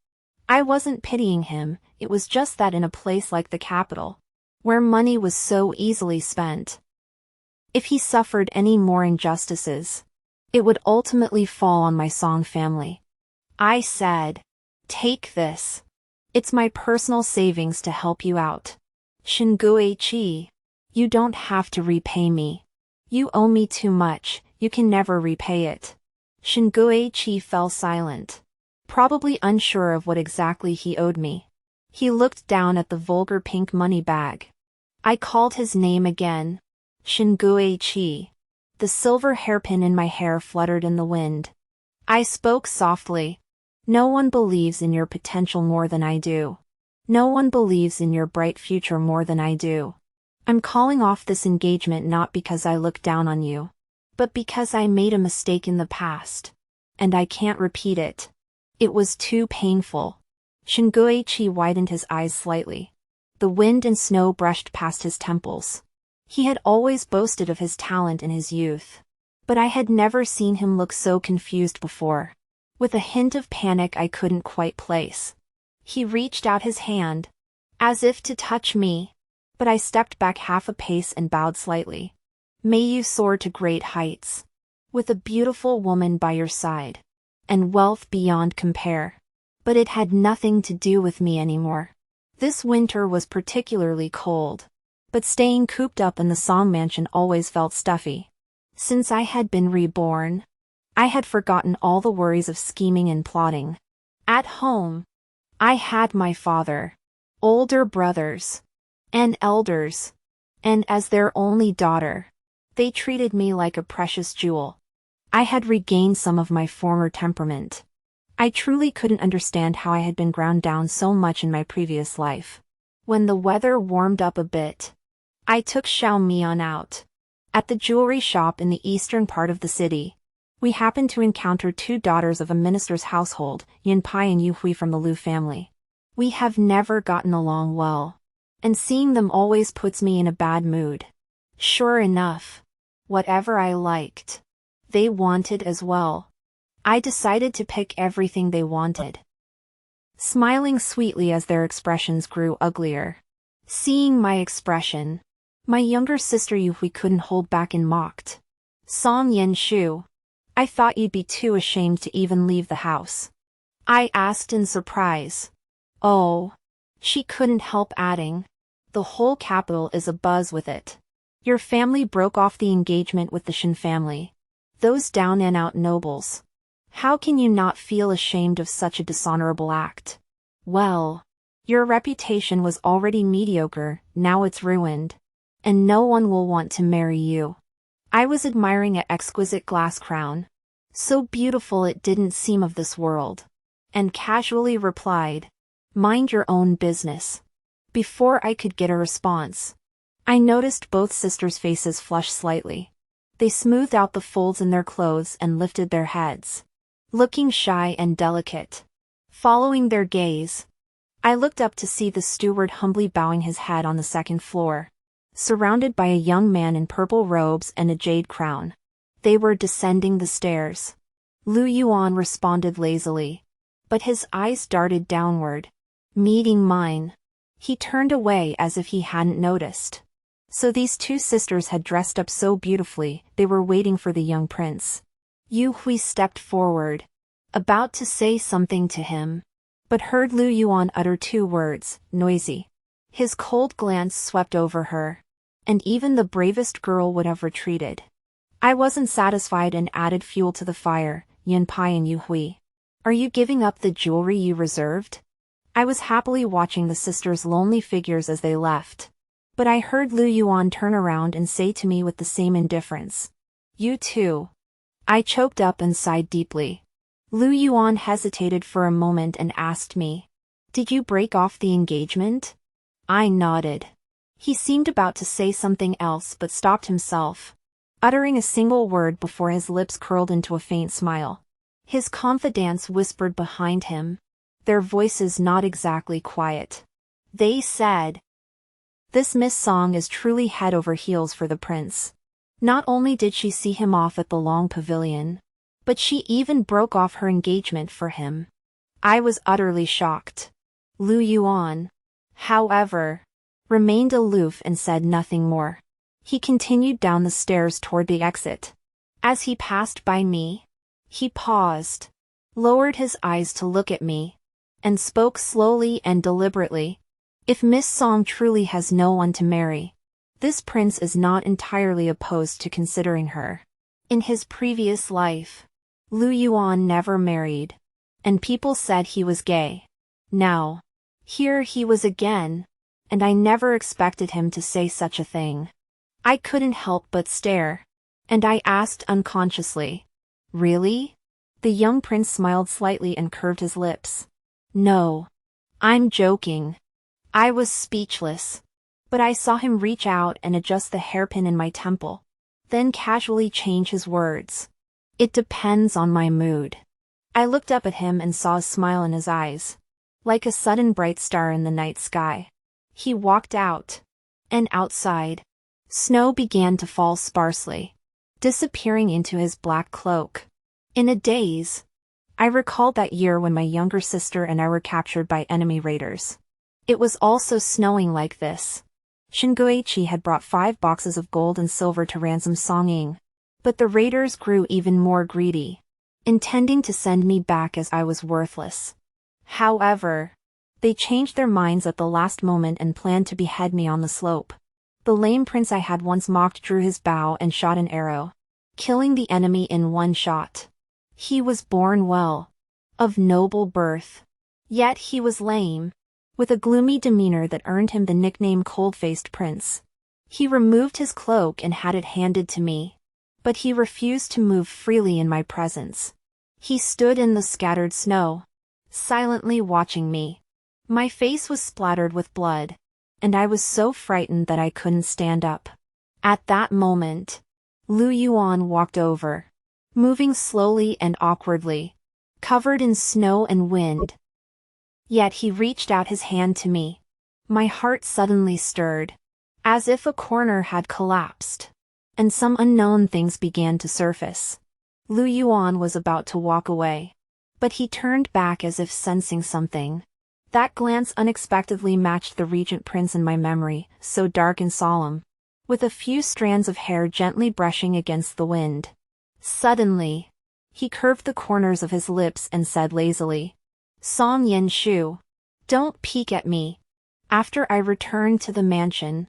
I wasn't pitying him, it was just that in a place like the capital, where money was so easily spent, if he suffered any more injustices, it would ultimately fall on my Song family. I said, Take this. It's my personal savings to help you out. Shuangwen. You don't have to repay me. You owe me too much, you can never repay it. Shuangwen fell silent, probably unsure of what exactly he owed me. He looked down at the vulgar pink money bag. I called his name again. Shuangwen. The silver hairpin in my hair fluttered in the wind. I spoke softly. No one believes in your potential more than I do. No one believes in your bright future more than I do. I'm calling off this engagement not because I look down on you, but because I made a mistake in the past. And I can't repeat it. It was too painful. Shuangwen widened his eyes slightly. The wind and snow brushed past his temples. He had always boasted of his talent in his youth. But I had never seen him look so confused before. With a hint of panic I couldn't quite place. He reached out his hand, as if to touch me. But I stepped back half a pace and bowed slightly. May you soar to great heights, with a beautiful woman by your side, and wealth beyond compare. But it had nothing to do with me anymore. This winter was particularly cold, but staying cooped up in the Song mansion always felt stuffy. Since I had been reborn, I had forgotten all the worries of scheming and plotting. At home, I had my father, older brothers, and elders, and as their only daughter, they treated me like a precious jewel. I had regained some of my former temperament. I truly couldn't understand how I had been ground down so much in my previous life. When the weather warmed up a bit, I took Xiaomi out. At the jewelry shop in the eastern part of the city, we happened to encounter two daughters of a minister's household, Yanpai and Yuhui from the Lu family. We have never gotten along well, and seeing them always puts me in a bad mood. Sure enough, whatever I liked, they wanted as well. I decided to pick everything they wanted, smiling sweetly as their expressions grew uglier. Seeing my expression, my younger sister Yuhui couldn't hold back and mocked. Song Yenshu, I thought you'd be too ashamed to even leave the house. I asked in surprise. Oh. She couldn't help adding. The whole capital is abuzz with it. Your family broke off the engagement with the Shen family. Those down-and-out nobles. How can you not feel ashamed of such a dishonorable act? Well, your reputation was already mediocre, now it's ruined. And no one will want to marry you. I was admiring an exquisite glass crown. So beautiful it didn't seem of this world. And casually replied, mind your own business. Before I could get a response, I noticed both sisters' faces flush slightly. They smoothed out the folds in their clothes and lifted their heads, looking shy and delicate. Following their gaze, I looked up to see the steward humbly bowing his head on the second floor, surrounded by a young man in purple robes and a jade crown. They were descending the stairs. Lu Yuan responded lazily, but his eyes darted downward, meeting mine. He turned away as if he hadn't noticed. So these two sisters had dressed up so beautifully, they were waiting for the young prince. Yu Hui stepped forward, about to say something to him, but heard Lu Yuan utter two words, noisy. His cold glance swept over her, and even the bravest girl would have retreated. I wasn't satisfied and added fuel to the fire. Yanpai and Yu Hui, are you giving up the jewelry you reserved? I was happily watching the sisters' lonely figures as they left. But I heard Lu Yuan turn around and say to me with the same indifference, you too. I choked up and sighed deeply. Lu Yuan hesitated for a moment and asked me, did you break off the engagement? I nodded. He seemed about to say something else but stopped himself, uttering a single word before his lips curled into a faint smile. His confidants whispered behind him, their voices not exactly quiet. They said, this Miss Song is truly head over heels for the prince. Not only did she see him off at the Long Pavilion, but she even broke off her engagement for him. I was utterly shocked. Lu Yuan, however, remained aloof and said nothing more. He continued down the stairs toward the exit. As he passed by me, he paused, lowered his eyes to look at me, and spoke slowly and deliberately. If Miss Song truly has no one to marry, this prince is not entirely opposed to considering her. In his previous life, Lu Yuan never married, and people said he was gay. Now, here he was again, and I never expected him to say such a thing. I couldn't help but stare, and I asked unconsciously, "Really?" The young prince smiled slightly and curved his lips. "No. I'm joking." I was speechless, but I saw him reach out and adjust the hairpin in my temple, then casually change his words. "It depends on my mood." I looked up at him and saw a smile in his eyes, like a sudden bright star in the night sky. He walked out, and outside, snow began to fall sparsely, disappearing into his black cloak. In a daze, I recalled that year when my younger sister and I were captured by enemy raiders. It was also snowing like this. Shinguichi had brought 5 boxes of gold and silver to ransom Song Ying, but the raiders grew even more greedy, intending to send me back as I was worthless. However, they changed their minds at the last moment and planned to behead me on the slope. The lame prince I had once mocked drew his bow and shot an arrow, killing the enemy in one shot. He was born well, of noble birth, yet he was lame, with a gloomy demeanor that earned him the nickname Cold-Faced Prince. He removed his cloak and had it handed to me, but he refused to move freely in my presence. He stood in the scattered snow, silently watching me. My face was splattered with blood, and I was so frightened that I couldn't stand up. At that moment, Lu Yuan walked over, moving slowly and awkwardly, covered in snow and wind. Yet he reached out his hand to me. My heart suddenly stirred, as if a corner had collapsed, and some unknown things began to surface. Lu Yuan was about to walk away, but he turned back as if sensing something. That glance unexpectedly matched the regent prince in my memory, so dark and solemn, with a few strands of hair gently brushing against the wind. Suddenly, he curved the corners of his lips and said lazily, "Song Yen Shu, don't peek at me." After I returned to the mansion,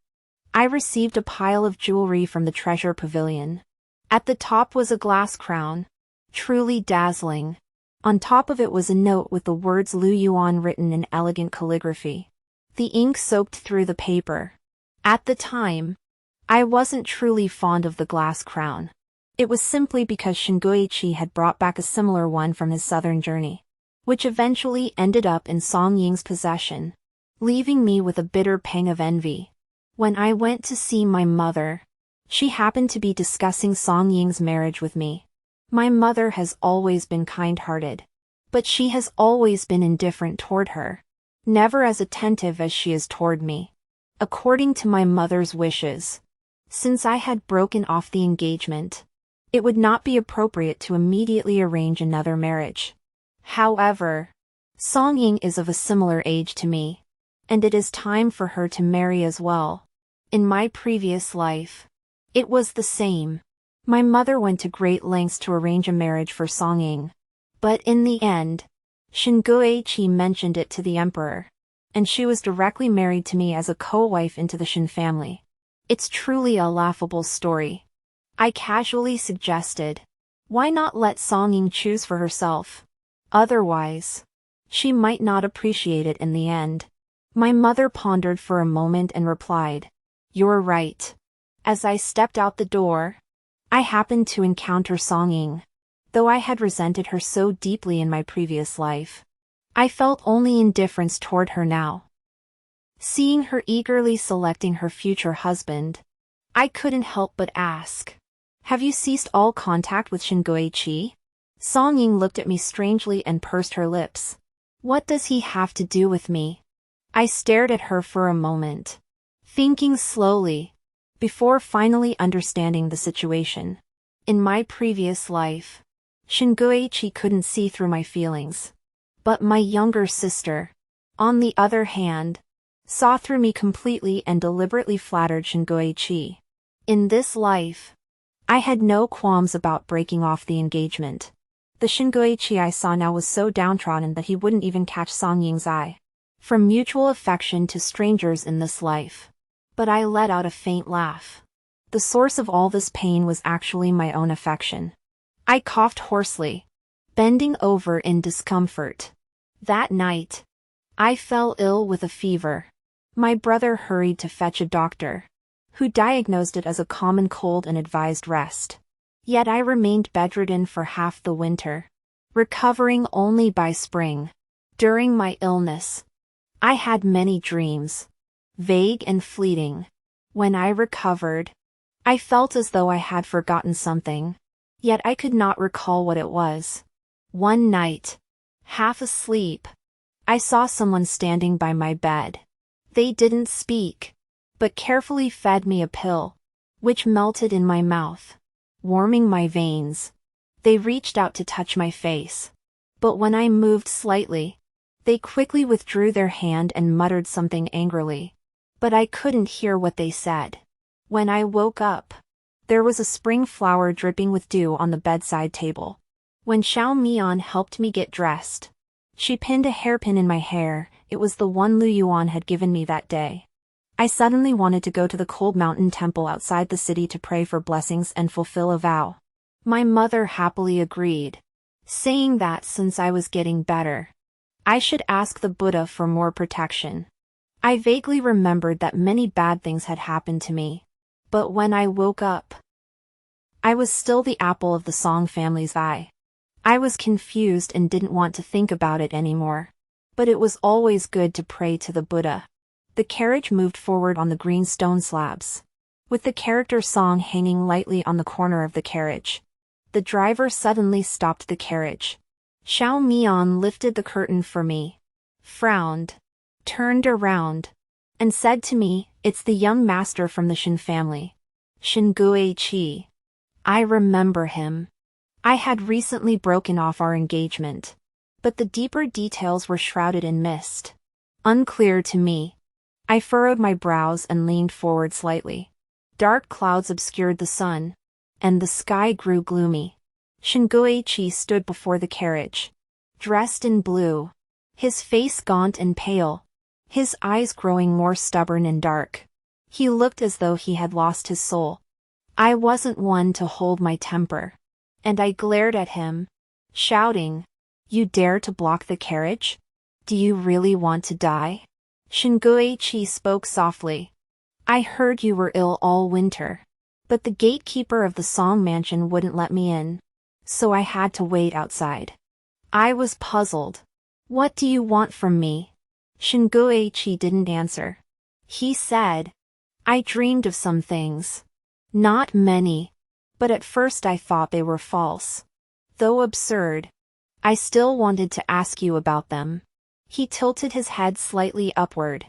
I received a pile of jewelry from the treasure pavilion. At the top was a glass crown, truly dazzling. On top of it was a note with the words Lu Yuan written in elegant calligraphy. The ink soaked through the paper. At the time, I wasn't truly fond of the glass crown. It was simply because Shinguichi had brought back a similar one from his southern journey, which eventually ended up in Song Ying's possession, leaving me with a bitter pang of envy. When I went to see my mother, she happened to be discussing Song Ying's marriage with me. My mother has always been kind-hearted, but she has always been indifferent toward her, never as attentive as she is toward me. According to my mother's wishes, since I had broken off the engagement, it would not be appropriate to immediately arrange another marriage. However, Song Ying is of a similar age to me, and it is time for her to marry as well. In my previous life, it was the same. My mother went to great lengths to arrange a marriage for Song Ying, but in the end, Shinguichi mentioned it to the emperor, and she was directly married to me as a co-wife into the Shin family. It's truly a laughable story. I casually suggested, why not let Song Ying choose for herself? Otherwise, she might not appreciate it in the end. My mother pondered for a moment and replied, "You're right." As I stepped out the door, I happened to encounter Song Ying. Though I had resented her so deeply in my previous life, I felt only indifference toward her now. Seeing her eagerly selecting her future husband, I couldn't help but ask, "Have you ceased all contact with Shinguichi?" Song Ying looked at me strangely and pursed her lips. What does he have to do with me? I stared at her for a moment, thinking slowly, before finally understanding the situation. In my previous life, Shinguichi couldn't see through my feelings. But my younger sister, on the other hand, saw through me completely and deliberately flattered Shinguichi. In this life, I had no qualms about breaking off the engagement. The Shinguichi I saw now was so downtrodden that he wouldn't even catch Song Ying's eye. From mutual affection to strangers in this life. But I let out a faint laugh. The source of all this pain was actually my own affection. I coughed hoarsely, bending over in discomfort. That night, I fell ill with a fever. My brother hurried to fetch a doctor, who diagnosed it as a common cold and advised rest. Yet I remained bedridden for half the winter, recovering only by spring. During my illness, I had many dreams, vague and fleeting. When I recovered, I felt as though I had forgotten something, yet I could not recall what it was. One night, half asleep, I saw someone standing by my bed. They didn't speak, but carefully fed me a pill, which melted in my mouth, warming my veins. They reached out to touch my face, but when I moved slightly, they quickly withdrew their hand and muttered something angrily. But I couldn't hear what they said. When I woke up, there was a spring flower dripping with dew on the bedside table. When Xiaomian helped me get dressed, she pinned a hairpin in my hair. It was the one Lu Yuan had given me that day. I suddenly wanted to go to the cold mountain temple outside the city to pray for blessings and fulfill a vow. My mother happily agreed, saying that since I was getting better, I should ask the Buddha for more protection. I vaguely remembered that many bad things had happened to me. But when I woke up, I was still the apple of the Song family's eye. I was confused and didn't want to think about it anymore. But it was always good to pray to the Buddha. The carriage moved forward on the green stone slabs, with the character Song hanging lightly on the corner of the carriage. The driver suddenly stopped the carriage. Xiaomian lifted the curtain for me, frowned, turned around, and said to me, "It's the young master from the Shin family. Shinguichi. I remember him. I had recently broken off our engagement, but the deeper details were shrouded in mist. Unclear to me." I furrowed my brows and leaned forward slightly. Dark clouds obscured the sun, and the sky grew gloomy. Shinguichi stood before the carriage, dressed in blue, his face gaunt and pale, his eyes growing more stubborn and dark. He looked as though he had lost his soul. I wasn't one to hold my temper, and I glared at him, shouting, "You dare to block the carriage? Do you really want to die?" Shinguichi spoke softly. "I heard you were ill all winter, but the gatekeeper of the Song mansion wouldn't let me in, so I had to wait outside." I was puzzled. "What do you want from me?" Shinguichi didn't answer. He said, "I dreamed of some things. Not many, but at first I thought they were false. Though absurd, I still wanted to ask you about them." He tilted his head slightly upward,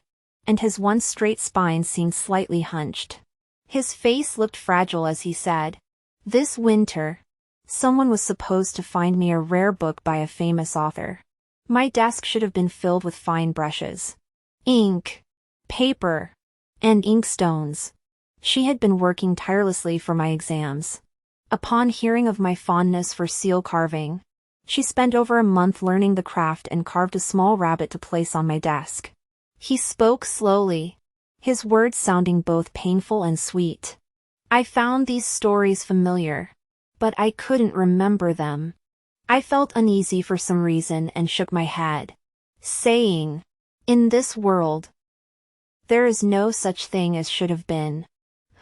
and his once straight spine seemed slightly hunched. His face looked fragile as he said, "This winter, someone was supposed to find me a rare book by a famous author. My desk should have been filled with fine brushes, ink, paper, and inkstones. She had been working tirelessly for my exams. Upon hearing of my fondness for seal carving, she spent over a month learning the craft and carved a small rabbit to place on my desk." He spoke slowly, his words sounding both painful and sweet. I found these stories familiar, but I couldn't remember them. I felt uneasy for some reason and shook my head, saying, "In this world, there is no such thing as should have been.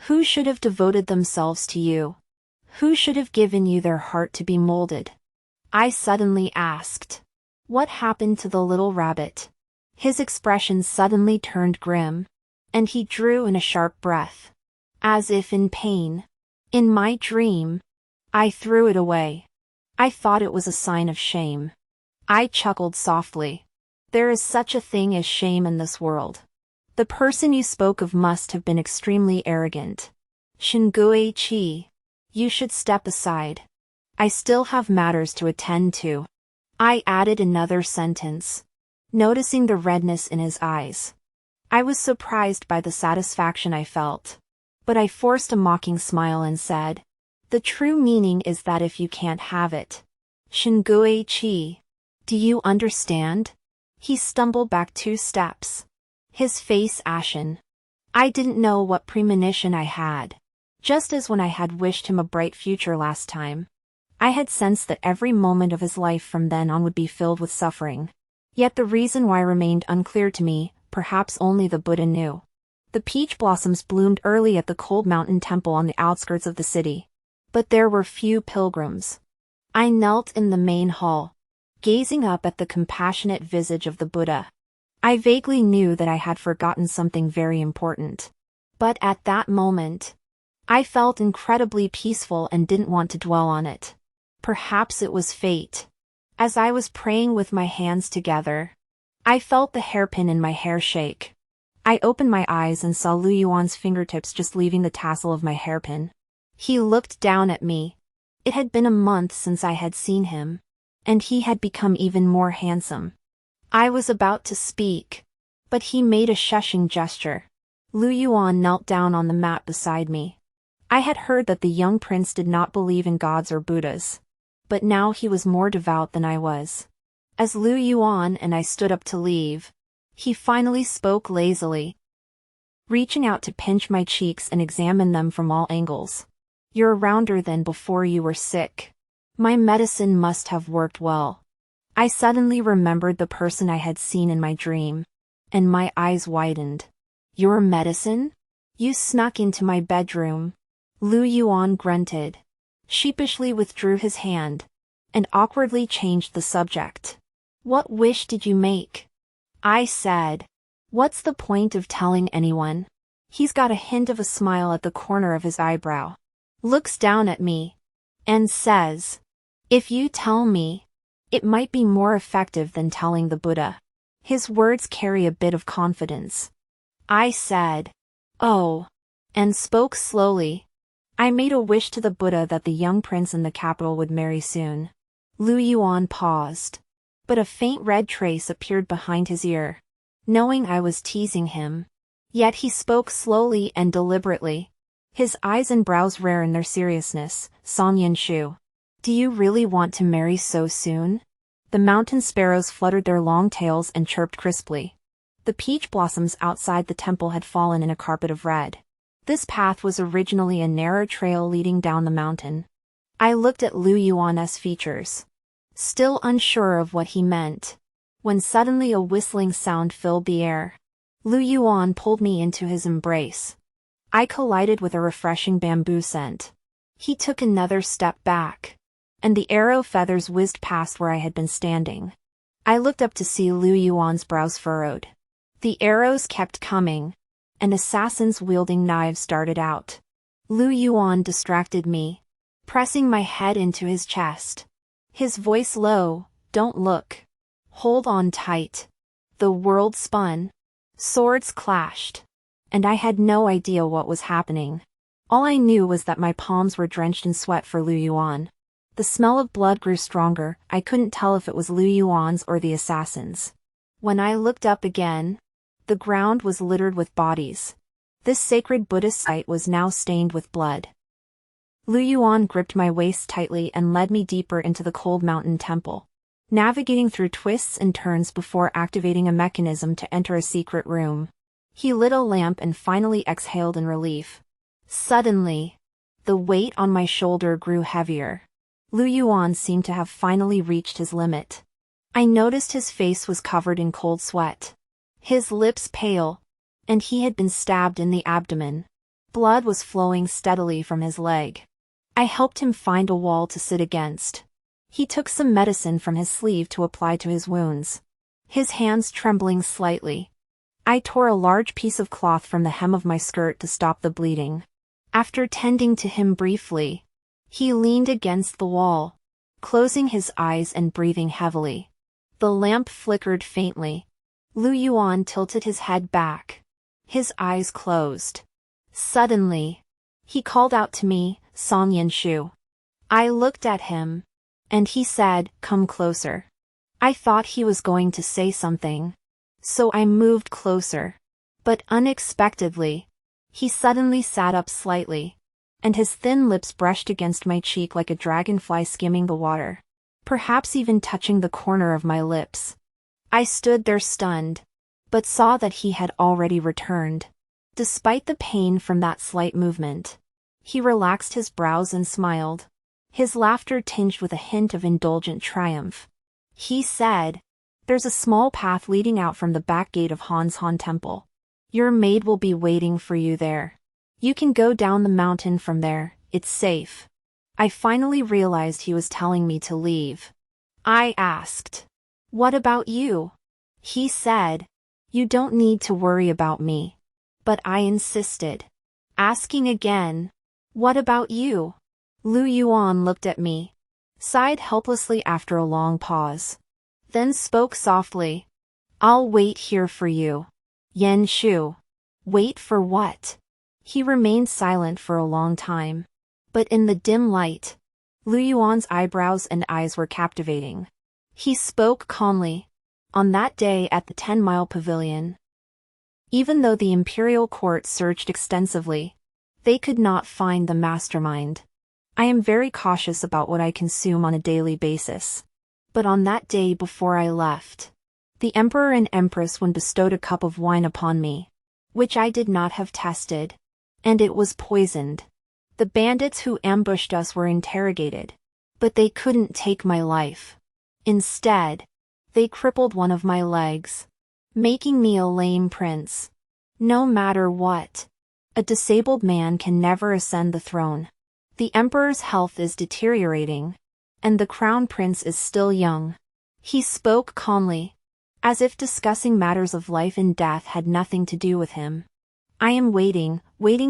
Who should have devoted themselves to you? Who should have given you their heart to be molded?" I suddenly asked, "What happened to the little rabbit?" His expression suddenly turned grim, and he drew in a sharp breath, as if in pain. "In my dream, I threw it away. I thought it was a sign of shame." I chuckled softly. "There is such a thing as shame in this world. The person you spoke of must have been extremely arrogant. Shinguichi, you should step aside. I still have matters to attend to." I added another sentence, noticing the redness in his eyes. I was surprised by the satisfaction I felt, but I forced a mocking smile and said, "The true meaning is that if you can't have it, Shuangwen Qi. Do you understand? He stumbled back 2 steps. His face ashen. I didn't know what premonition I had. Just as when I had wished him a bright future last time. I had sensed that every moment of his life from then on would be filled with suffering. Yet the reason why remained unclear to me, perhaps only the Buddha knew. The peach blossoms bloomed early at the cold mountain temple on the outskirts of the city. But there were few pilgrims. I knelt in the main hall, gazing up at the compassionate visage of the Buddha. I vaguely knew that I had forgotten something very important. But at that moment, I felt incredibly peaceful and didn't want to dwell on it. Perhaps it was fate. As I was praying with my hands together, I felt the hairpin in my hair shake. I opened my eyes and saw Lu Yuan's fingertips just leaving the tassel of my hairpin. He looked down at me. It had been a month since I had seen him, and he had become even more handsome. I was about to speak, but he made a shushing gesture. Lu Yuan knelt down on the mat beside me. I had heard that the young prince did not believe in gods or Buddhas, but now he was more devout than I was. As Lu Yuan and I stood up to leave, he finally spoke lazily, reaching out to pinch my cheeks and examine them from all angles. You're rounder than before you were sick. My medicine must have worked well. I suddenly remembered the person I had seen in my dream, and my eyes widened. Your medicine? You snuck into my bedroom. Lu Yuan grunted, sheepishly withdrew his hand, and awkwardly changed the subject. What wish did you make? I said. What's the point of telling anyone? He's got a hint of a smile at the corner of his eyebrow. Looks down at me, and says, if you tell me, it might be more effective than telling the Buddha. His words carry a bit of confidence. I said, oh, and spoke slowly. I made a wish to the Buddha that the young prince in the capital would marry soon. Lu Yuan paused, but a faint red trace appeared behind his ear, knowing I was teasing him. Yet he spoke slowly and deliberately. His eyes and brows rare in their seriousness. Song Shu. Do you really want to marry so soon? The mountain sparrows fluttered their long tails and chirped crisply. The peach blossoms outside the temple had fallen in a carpet of red. This path was originally a narrow trail leading down the mountain. I looked at Lu Yuan's features, still unsure of what he meant, when suddenly a whistling sound filled the air. Lu Yuan pulled me into his embrace. I collided with a refreshing bamboo scent. He took another step back, and the arrow feathers whizzed past where I had been standing. I looked up to see Lu Yuan's brows furrowed. The arrows kept coming, and assassins wielding knives darted out. Lu Yuan distracted me, pressing my head into his chest. His voice low, don't look. Hold on tight. The world spun. Swords clashed. And I had no idea what was happening. All I knew was that my palms were drenched in sweat for Lu Yuan. The smell of blood grew stronger. I couldn't tell if it was Lu Yuan's or the assassin's. When I looked up again, the ground was littered with bodies. This sacred Buddhist site was now stained with blood. Lu Yuan gripped my waist tightly and led me deeper into the cold mountain temple, navigating through twists and turns before activating a mechanism to enter a secret room. He lit a lamp and finally exhaled in relief. Suddenly, the weight on my shoulder grew heavier. Lu Yuan seemed to have finally reached his limit. I noticed his face was covered in cold sweat, his lips pale, and he had been stabbed in the abdomen. Blood was flowing steadily from his leg. I helped him find a wall to sit against. He took some medicine from his sleeve to apply to his wounds, his hands trembling slightly. I tore a large piece of cloth from the hem of my skirt to stop the bleeding. After tending to him briefly, he leaned against the wall, closing his eyes and breathing heavily. The lamp flickered faintly. Lu Yuan tilted his head back. His eyes closed. Suddenly, he called out to me, Song Shu. I looked at him, and he said, come closer. I thought he was going to say something, so I moved closer. But unexpectedly, he suddenly sat up slightly, and his thin lips brushed against my cheek like a dragonfly skimming the water. perhaps even touching the corner of my lips. I stood there stunned, but saw that he had already returned. Despite the pain from that slight movement, he relaxed his brows and smiled, his laughter tinged with a hint of indulgent triumph. He said, "There's a small path leading out from the back gate of Han's Han Temple. Your maid will be waiting for you there. You can go down the mountain from there, it's safe." I finally realized he was telling me to leave. I asked, "What about you?" He said, "You don't need to worry about me." But I insisted, asking again, "What about you?" Lu Yuan looked at me, sighed helplessly after a long pause, then spoke softly, "I'll wait here for you." Yen Shu. Wait for what? He remained silent for a long time. But in the dim light, Lu Yuan's eyebrows and eyes were captivating. He spoke calmly. On that day at the 10-mile pavilion, even though the imperial court searched extensively, they could not find the mastermind. I am very cautious about what I consume on a daily basis. But on that day before I left, the emperor and empress bestowed a cup of wine upon me, which I did not have tested, and it was poisoned. The bandits who ambushed us were interrogated, but they couldn't take my life. Instead, they crippled one of my legs, making me a lame prince. No matter what, a disabled man can never ascend the throne. The emperor's health is deteriorating, and the crown prince is still young. He spoke calmly, as if discussing matters of life and death had nothing to do with him. I am waiting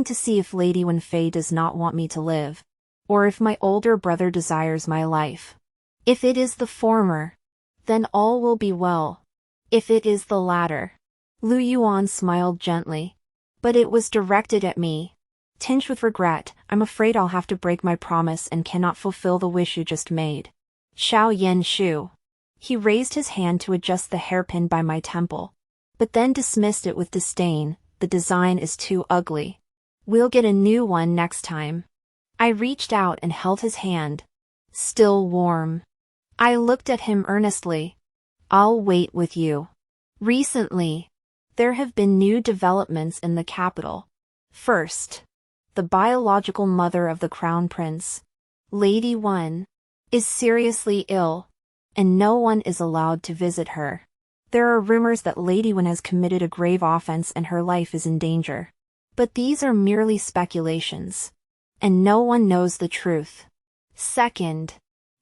to see if Lady Wenfei does not want me to live, or if my older brother desires my life. If it is the former, then all will be well. If it is the latter, Lu Yuan smiled gently, but it was directed at me. Tinged with regret, "I'm afraid I'll have to break my promise and cannot fulfill the wish you just made." Xiao Yen Shu. He raised his hand to adjust the hairpin by my temple, but then dismissed it with disdain. "The design is too ugly. We'll get a new one next time." I reached out and held his hand, still warm. I looked at him earnestly. "I'll wait with you." Recently, there have been new developments in the capital. First, the biological mother of the crown prince, Lady Wen, is seriously ill, and no one is allowed to visit her. There are rumors that Lady Wen has committed a grave offense and her life is in danger. But these are merely speculations, and no one knows the truth. Second,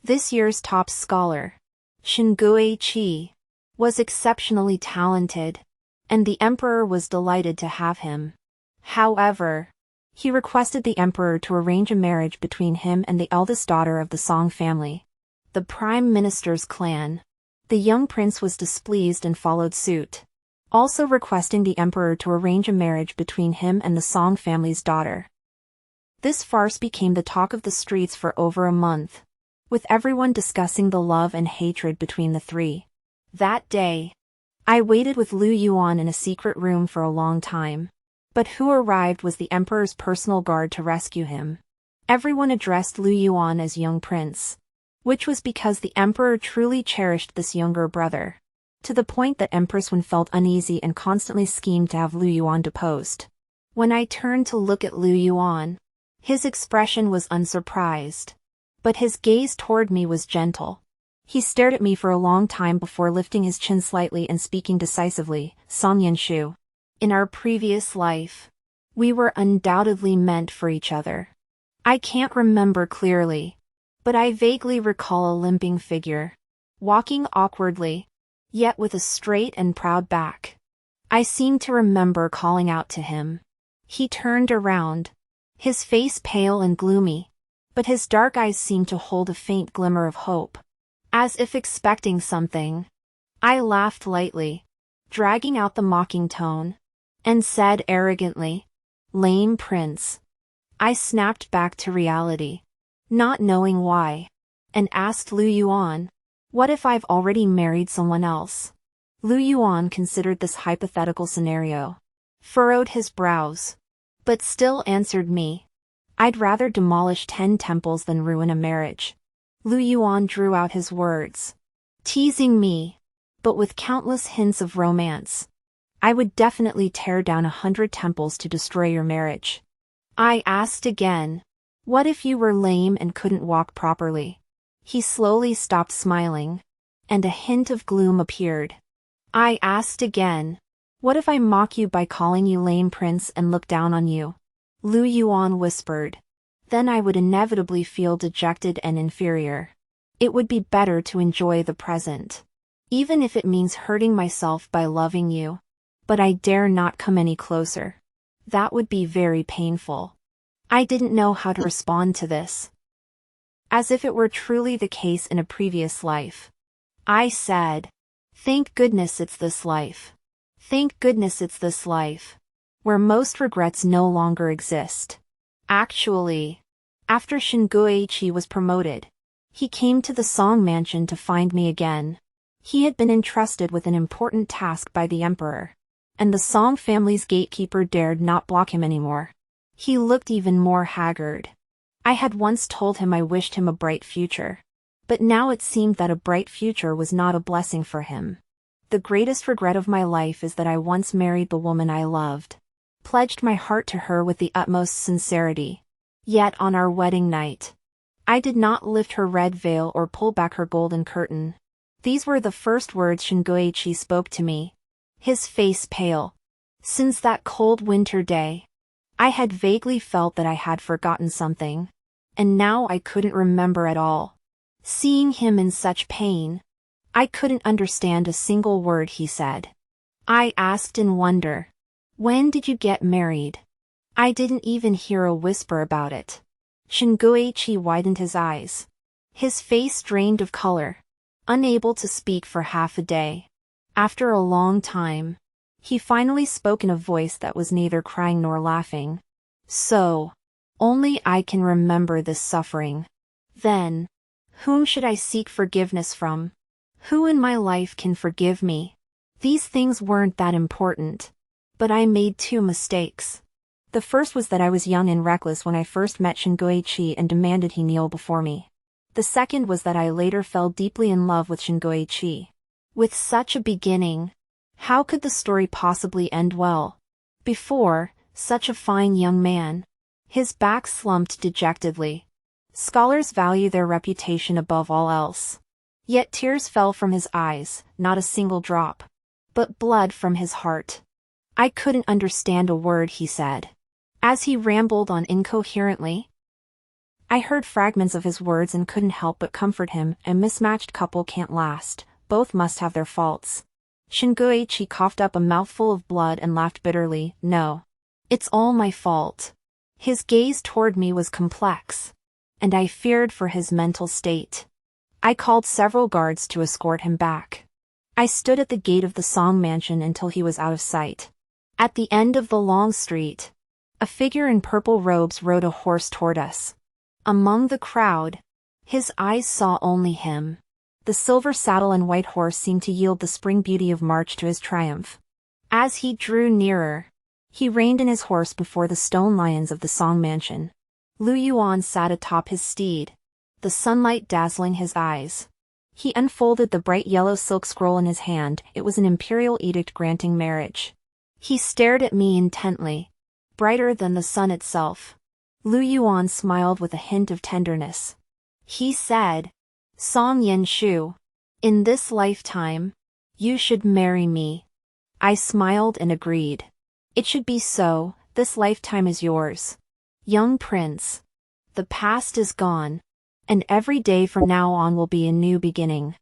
this year's top scholar, Shingui Qi, was exceptionally talented, and the emperor was delighted to have him. However, he requested the emperor to arrange a marriage between him and the eldest daughter of the Song family, the prime minister's clan. The young prince was displeased and followed suit, also requesting the emperor to arrange a marriage between him and the Song family's daughter. This farce became the talk of the streets for over a month, with everyone discussing the love and hatred between the three. That day, I waited with Lu Yuan in a secret room for a long time. But who arrived was the emperor's personal guard to rescue him. Everyone addressed Lu Yuan as young prince, which was because the emperor truly cherished this younger brother, to the point that Empress Wen felt uneasy and constantly schemed to have Lu Yuan deposed. When I turned to look at Lu Yuan, his expression was unsurprised, but his gaze toward me was gentle. He stared at me for a long time before lifting his chin slightly and speaking decisively, "Song Yanshu. In our previous life, we were undoubtedly meant for each other. I can't remember clearly, but I vaguely recall a limping figure, walking awkwardly, yet with a straight and proud back. I seem to remember calling out to him. He turned around, his face pale and gloomy, but his dark eyes seemed to hold a faint glimmer of hope, as if expecting something. I laughed lightly, dragging out the mocking tone, and said arrogantly, "Lame prince." I snapped back to reality, not knowing why, and asked Lu Yuan, "What if I've already married someone else?" Lu Yuan considered this hypothetical scenario, furrowed his brows, but still answered me, "I'd rather demolish 10 temples than ruin a marriage." Lu Yuan drew out his words. Teasing me, but with countless hints of romance. I would definitely tear down 100 temples to destroy your marriage. I asked again. What if you were lame and couldn't walk properly? He slowly stopped smiling, and a hint of gloom appeared. I asked again. What if I mock you by calling you lame prince and look down on you? Lu Yuan whispered. Then I would inevitably feel dejected and inferior. It would be better to enjoy the present. Even if it means hurting myself by loving you. But I dare not come any closer. That would be very painful. I didn't know how to respond to this. As if it were truly the case in a previous life. I said, thank goodness it's this life. Thank goodness it's this life. Where most regrets no longer exist. Actually, after Shuangwen was promoted, he came to the Song Mansion to find me again. He had been entrusted with an important task by the emperor, and the Song family's gatekeeper dared not block him anymore. He looked even more haggard. I had once told him I wished him a bright future, but now it seemed that a bright future was not a blessing for him. The greatest regret of my life is that I once married the woman I loved, pledged my heart to her with the utmost sincerity. Yet on our wedding night, I did not lift her red veil or pull back her golden curtain. These were the first words Shuangwen spoke to me. His face pale. Since that cold winter day, I had vaguely felt that I had forgotten something, and now I couldn't remember at all. Seeing him in such pain, I couldn't understand a single word he said. I asked in wonder, when did you get married? I didn't even hear a whisper about it. Shuangwen widened his eyes. His face drained of color, unable to speak for half a day. After a long time, he finally spoke in a voice that was neither crying nor laughing. So, only I can remember this suffering. Then, whom should I seek forgiveness from? Who in my life can forgive me? These things weren't that important. But I made 2 mistakes. The first was that I was young and reckless when I first met Shuangwen and demanded he kneel before me. The second was that I later fell deeply in love with Shuangwen. With such a beginning, how could the story possibly end well? Before, such a fine young man. His back slumped dejectedly. Scholars value their reputation above all else. Yet tears fell from his eyes, not a single drop. But blood from his heart. I couldn't understand a word he said. As he rambled on incoherently, I heard fragments of his words and couldn't help but comfort him. A mismatched couple can't last, both must have their faults. Shuangwen coughed up a mouthful of blood and laughed bitterly. No. It's all my fault. His gaze toward me was complex, and I feared for his mental state. I called several guards to escort him back. I stood at the gate of the Song Mansion until he was out of sight. At the end of the long street, a figure in purple robes rode a horse toward us. Among the crowd, his eyes saw only him. The silver saddle and white horse seemed to yield the spring beauty of March to his triumph. As he drew nearer, he reined in his horse before the stone lions of the Song Mansion. Lu Yuan sat atop his steed, the sunlight dazzling his eyes. He unfolded the bright yellow silk scroll in his hand. It was an imperial edict granting marriage. He stared at me intently, brighter than the sun itself. Lu Yuan smiled with a hint of tenderness. He said, Song Yenshu, in this lifetime, you should marry me. I smiled and agreed. It should be so, this lifetime is yours. Young prince. The past is gone, and every day from now on will be a new beginning.